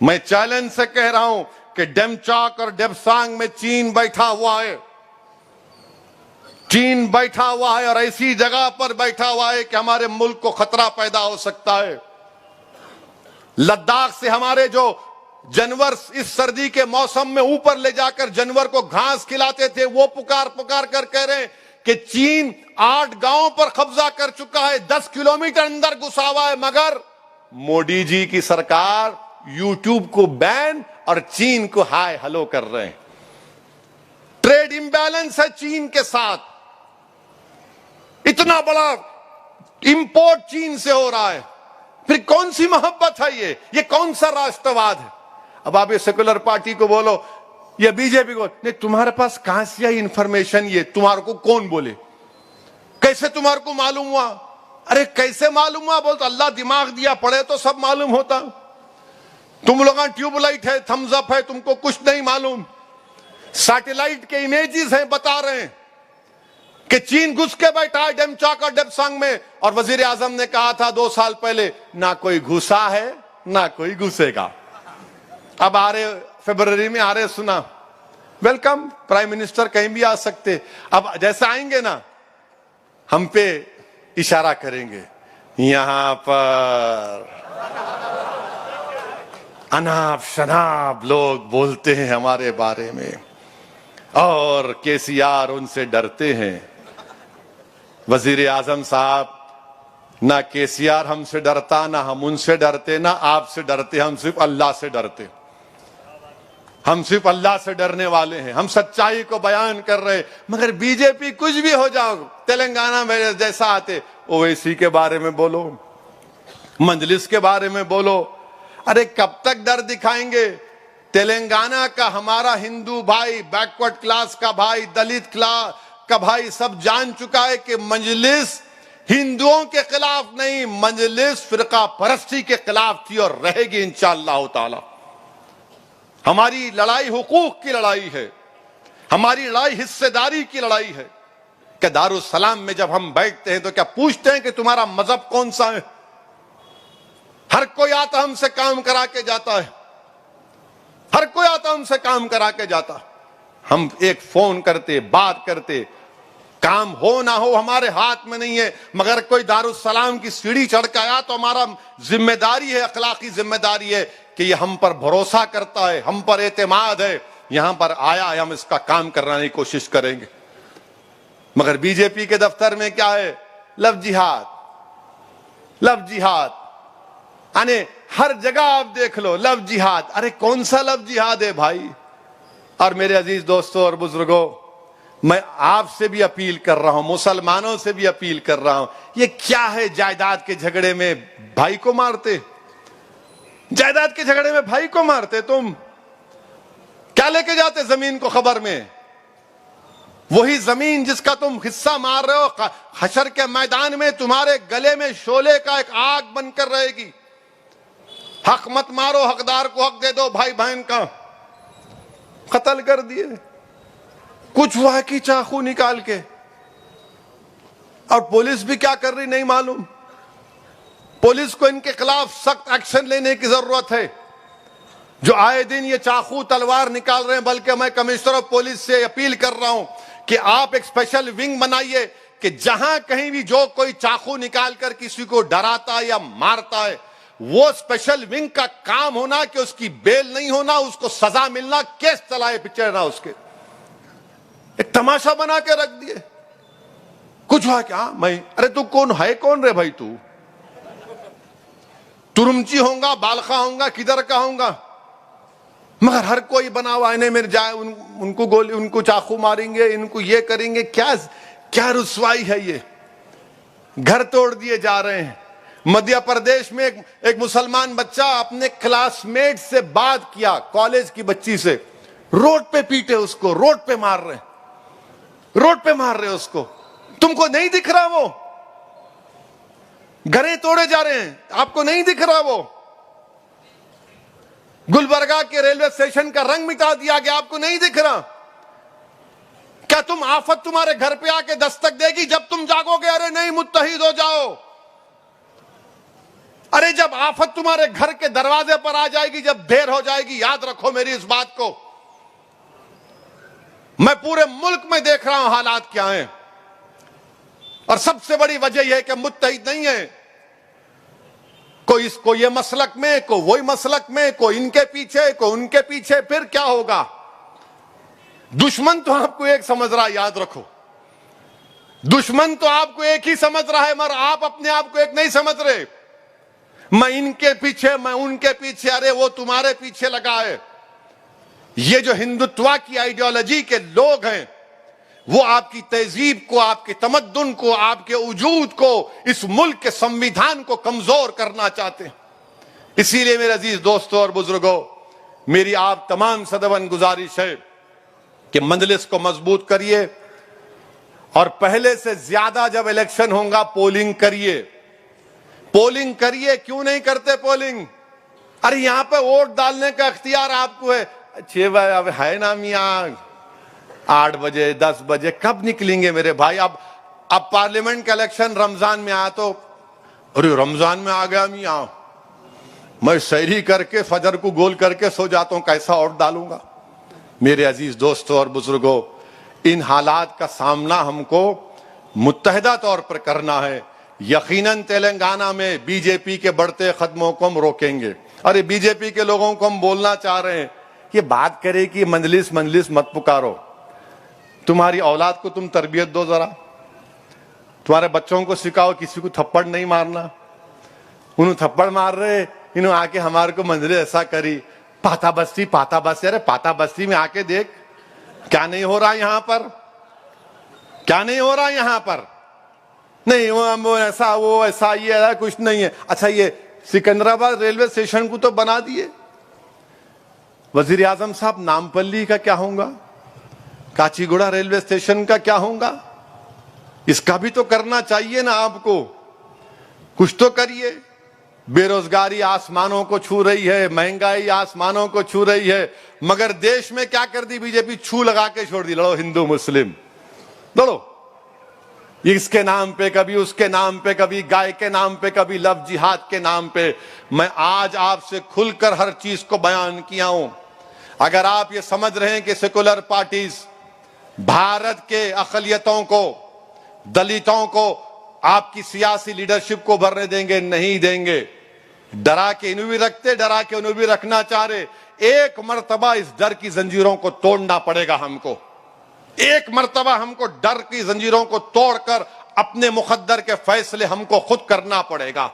मैं चैलेंज से कह रहा हूं कि डेमचाक और डेपसांग में चीन बैठा हुआ है। चीन बैठा हुआ है और ऐसी जगह पर बैठा हुआ है कि हमारे मुल्क को खतरा पैदा हो सकता है। लद्दाख से हमारे जो जानवर इस सर्दी के मौसम में ऊपर ले जाकर जानवर को घास खिलाते थे, वो पुकार पुकार कर कह रहे हैं कि चीन 8 गांवों पर कब्जा कर चुका है, 10 किलोमीटर अंदर घुसा हुआ है। मगर मोदी जी की सरकार यूट्यूब को बैन और चीन को हाय हेलो कर रहे हैं। ट्रेड इंबैलेंस है चीन के साथ। इतना बड़ा इंपोर्ट चीन से हो रहा है। फिर कौन सी मोहब्बत है ये कौन सा राष्ट्रवाद है? अब आप ये सेकुलर पार्टी को बोलो या बीजेपी को, नहीं तुम्हारे पास कहां से आई इंफॉर्मेशन? ये तुम्हारे को कौन बोले? कैसे तुम्हारे को मालूम हुआ? अरे कैसे मालूम हुआ? बोलते अल्लाह दिमाग दिया, पढ़े तो सब मालूम होता। तुम लोग ट्यूबलाइट है, थम्स अप है, तुमको कुछ नहीं मालूम। सैटेलाइट के इमेजेस हैं, बता रहे हैं कि चीन घुस के बैठा है डेमचाक और डेपसांग में। और वजीर आजम ने कहा था 2 साल पहले, ना कोई घुसा है ना कोई घुसेगा। अब आ रहे फरवरी में आ रहे, सुना, वेलकम, प्राइम मिनिस्टर कहीं भी आ सकते। अब जैसे आएंगे ना, हम पे इशारा करेंगे, यहां पर अनाप शनाप लोग बोलते हैं हमारे बारे में, और केसीआर उनसे डरते हैं। वजीर आजम साहब, ना केसीआर हमसे डरता, ना हम उनसे डरते, ना आपसे डरते, हम सिर्फ अल्लाह से डरते। हम सिर्फ अल्लाह से डरने वाले हैं। हम सच्चाई को बयान कर रहे। मगर बीजेपी कुछ भी हो जाओ, तेलंगाना में जैसा आते ओवैसी के बारे में बोलो, मजलिस के बारे में बोलो। अरे कब तक डर दिखाएंगे? तेलंगाना का हमारा हिंदू भाई, बैकवर्ड क्लास का भाई, दलित क्लास का भाई सब जान चुका है कि मजलिस हिंदुओं के खिलाफ नहीं, मजलिस फिरका परस्ती के खिलाफ थी और रहेगी इंशाअल्लाह ताला। हमारी लड़ाई हुकूक की लड़ाई है, हमारी लड़ाई हिस्सेदारी की लड़ाई है क्या दारुस्सलाम में जब हम बैठते हैं तो क्या पूछते हैं कि तुम्हारा मजहब कौन सा है? हर कोई आता हमसे काम करा के जाता है, हर कोई आता हमसे काम करा के जाता। हम एक फोन करते, बात करते, काम हो ना हो हमारे हाथ में नहीं है, मगर कोई दारुस्सलाम की सीढ़ी चढ़ के आया तो हमारा जिम्मेदारी है, अखलाकी जिम्मेदारी है कि ये हम पर भरोसा करता है, हम पर एतमाद है, यहां पर आया है, हम इसका काम कराने की कोशिश करेंगे। मगर बीजेपी के दफ्तर में क्या है? लव जिहाद, लव जिहाद। यानी हर जगह आप देख लो लव जिहाद। अरे कौन सा लव जिहाद है भाई? और मेरे अजीज दोस्तों और बुजुर्गों, मैं आपसे भी अपील कर रहा हूं, मुसलमानों से भी अपील कर रहा हूं, ये क्या है जायदाद के झगड़े में भाई को मारते? जायदाद के झगड़े में भाई को मारते? तुम क्या लेके जाते जमीन को खबर में? वही जमीन जिसका तुम हिस्सा मार रहे हो, हशर के मैदान में तुम्हारे गले में शोले का एक आग बनकर रहेगी। हक मत मारो, हकदार को हक दे दो। भाई बहन का कत्ल कर दिए, कुछ हुआ कि चाकू निकाल के, और पुलिस भी क्या कर रही नहीं मालूम। पुलिस को इनके खिलाफ सख्त एक्शन लेने की जरूरत है, जो आए दिन ये चाकू तलवार निकाल रहे हैं। बल्कि मैं कमिश्नर ऑफ पुलिस से अपील कर रहा हूं कि आप एक स्पेशल विंग बनाइए कि जहां कहीं भी जो कोई चाकू निकाल कर किसी को डराता है या मारता है, वो स्पेशल विंग का काम होना कि उसकी बेल नहीं होना, उसको सजा मिलना, केस चलाए पिछड़ना उसके। एक तमाशा बना के रख दिए। कुछ हुआ क्या? मैं, अरे तू कौन है? कौन रे भाई? तू तुरुमची होगा, बालखा होगा, किधर का होगा? मगर हर कोई बना हुआ है, मेरे जाए उनको गोली, उनको चाकू मारेंगे, इनको ये करेंगे। क्या क्या रुसवाई है ये? घर तोड़ दिए जा रहे हैं। मध्य प्रदेश में एक मुसलमान बच्चा अपने क्लासमेट से बात किया, कॉलेज की बच्ची से, रोड पे पीटे उसको, रोड पे मार रहे, रोड पे मार रहे उसको। तुमको नहीं दिख रहा? वो घरें तोड़े जा रहे हैं, आपको नहीं दिख रहा? वो गुलबर्गा के रेलवे स्टेशन का रंग मिटा दिया गया, आपको नहीं दिख रहा? क्या तुम आफत तुम्हारे घर पे आके दस्तक देगी जब तुम जागोगे? अरे नहीं, मुत्तहिद हो जाओ। अरे जब आफत तुम्हारे घर के दरवाजे पर आ जाएगी, जब देर हो जाएगी, याद रखो मेरी इस बात को। मैं पूरे मुल्क में देख रहा हूं हालात क्या हैं, और सबसे बड़ी वजह यह है कि मुत्तहिद नहीं है। कोई इसको ये मसलक में, कोई वही मसलक में, कोई इनके पीछे, कोई उनके पीछे। फिर क्या होगा? दुश्मन तो आपको एक समझ रहा है, याद रखो। दुश्मन तो आपको एक ही समझ रहा है, मगर आप अपने आप को एक नहीं समझ रहे। मैं इनके पीछे, मैं उनके पीछे। अरे वो तुम्हारे पीछे लगा है। ये जो हिंदुत्व की आइडियोलॉजी के लोग हैं, वो आपकी तहजीब को, आपके तमद्दुन को, आपके वजूद को, इस मुल्क के संविधान को कमजोर करना चाहते हैं। इसीलिए मेरे अजीज दोस्तों और बुजुर्गों, मेरी आप तमाम सदवन गुजारिश है कि मंजलिस को मजबूत करिए, और पहले से ज्यादा जब इलेक्शन होगा पोलिंग करिए, पोलिंग करिए। क्यों नहीं करते पोलिंग? अरे यहां पे वोट डालने का इख्तियार आपको है। 6 बजे अब है ना मियां, 8 बजे 10 बजे कब निकलेंगे मेरे भाई? अब पार्लियामेंट का इलेक्शन रमजान में आया तो, अरे रमजान में आ गया मियां, मैं सहरी करके फजर को गोल करके सो जाता हूं, कैसा वोट डालूंगा? मेरे अजीज दोस्तों और बुजुर्गों, इन हालात का सामना हमको मुत्तहिदा तौर पर करना है। यकीनन तेलंगाना में बीजेपी के बढ़ते कदमों को हम रोकेंगे। अरे बीजेपी के लोगों को हम बोलना चाह रहे हैं, ये बात करे कि मंजलिस मंजलिस मत पुकारो। तुम्हारी औलाद को तुम तरबियत दो जरा, तुम्हारे बच्चों को सिखाओ किसी को थप्पड़ नहीं मारना। उन्होंने थप्पड़ मार रहे, इन्होंने आके हमारे को मंजलिस ऐसा करी, पाता बस्ती पाता बस्ती। अरे पाता बस्ती में आके देख क्या नहीं हो रहा यहां पर, क्या नहीं हो रहा यहां पर। नहीं वो ऐसा, वो ऐसा, ये ऐसा कुछ नहीं है। अच्छा ये सिकंदराबाद रेलवे स्टेशन को तो बना दिए, वजीर आजम साहब नामपल्ली का क्या होगा? काचीगुड़ा रेलवे स्टेशन का क्या होगा? इसका भी तो करना चाहिए ना आपको, कुछ तो करिए। बेरोजगारी आसमानों को छू रही है, महंगाई आसमानों को छू रही है, मगर देश में क्या कर दी बीजेपी? छू लगा के छोड़ दी। लड़ो हिंदू मुस्लिम, लड़ो। इसके नाम पे, कभी उसके नाम पे, कभी गाय के नाम पे, कभी लव जिहाद के नाम पे। मैं आज आपसे खुलकर हर चीज को बयान किया हूं। अगर आप ये समझ रहे हैं कि सेकुलर पार्टीज भारत के अकलियतों को, दलितों को, आपकी सियासी लीडरशिप को भरने देंगे, नहीं देंगे। डरा के इन्हें भी रखते, डरा के उन्हें भी रखना चाह रहे। एक मर्तबा इस डर की जंजीरों को तोड़ना पड़ेगा हमको। एक मर्तबा हमको डर की जंजीरों को तोड़कर अपने मुकद्दर के फैसले हमको खुद करना पड़ेगा।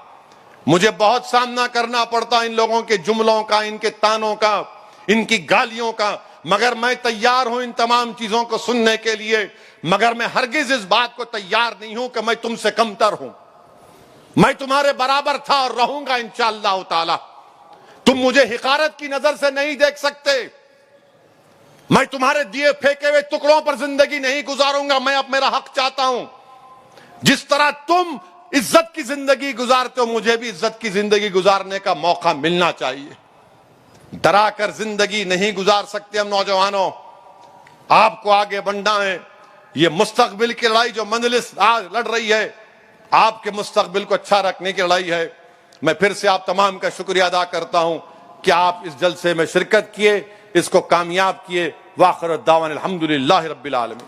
मुझे बहुत सामना करना पड़ता इन लोगों के जुमलों का, इनके तानों का, इनकी गालियों का, मगर मैं तैयार हूं इन तमाम चीजों को सुनने के लिए। मगर मैं हरगिज इस बात को तैयार नहीं हूं कि मैं तुमसे कमतर हूं। मैं तुम्हारे बराबर था और रहूंगा इंशाअल्लाह ताला। तुम मुझे हिकारत की नजर से नहीं देख सकते। मैं तुम्हारे दिए फेंके हुए टुकड़ों पर जिंदगी नहीं गुजारूंगा। मैं अब मेरा हक चाहता हूं। जिस तरह तुम इज्जत की जिंदगी गुजारते हो, मुझे भी इज्जत की जिंदगी गुजारने का मौका मिलना चाहिए। डरा कर जिंदगी नहीं गुजार सकते हम नौजवानों। आपको आगे बढ़ना है। ये मुस्तकबिल की लड़ाई जो मजलिस आज लड़ रही है, आपके मुस्तकबिल को अच्छा रखने की लड़ाई है। मैं फिर से आप तमाम का शुक्रिया अदा करता हूं कि आप इस जलसे में शिरकत किए, इसको कामयाब किए। वाखिर दावाना अल्हम्दुलिल्लाहि रब्बिल आलमीन।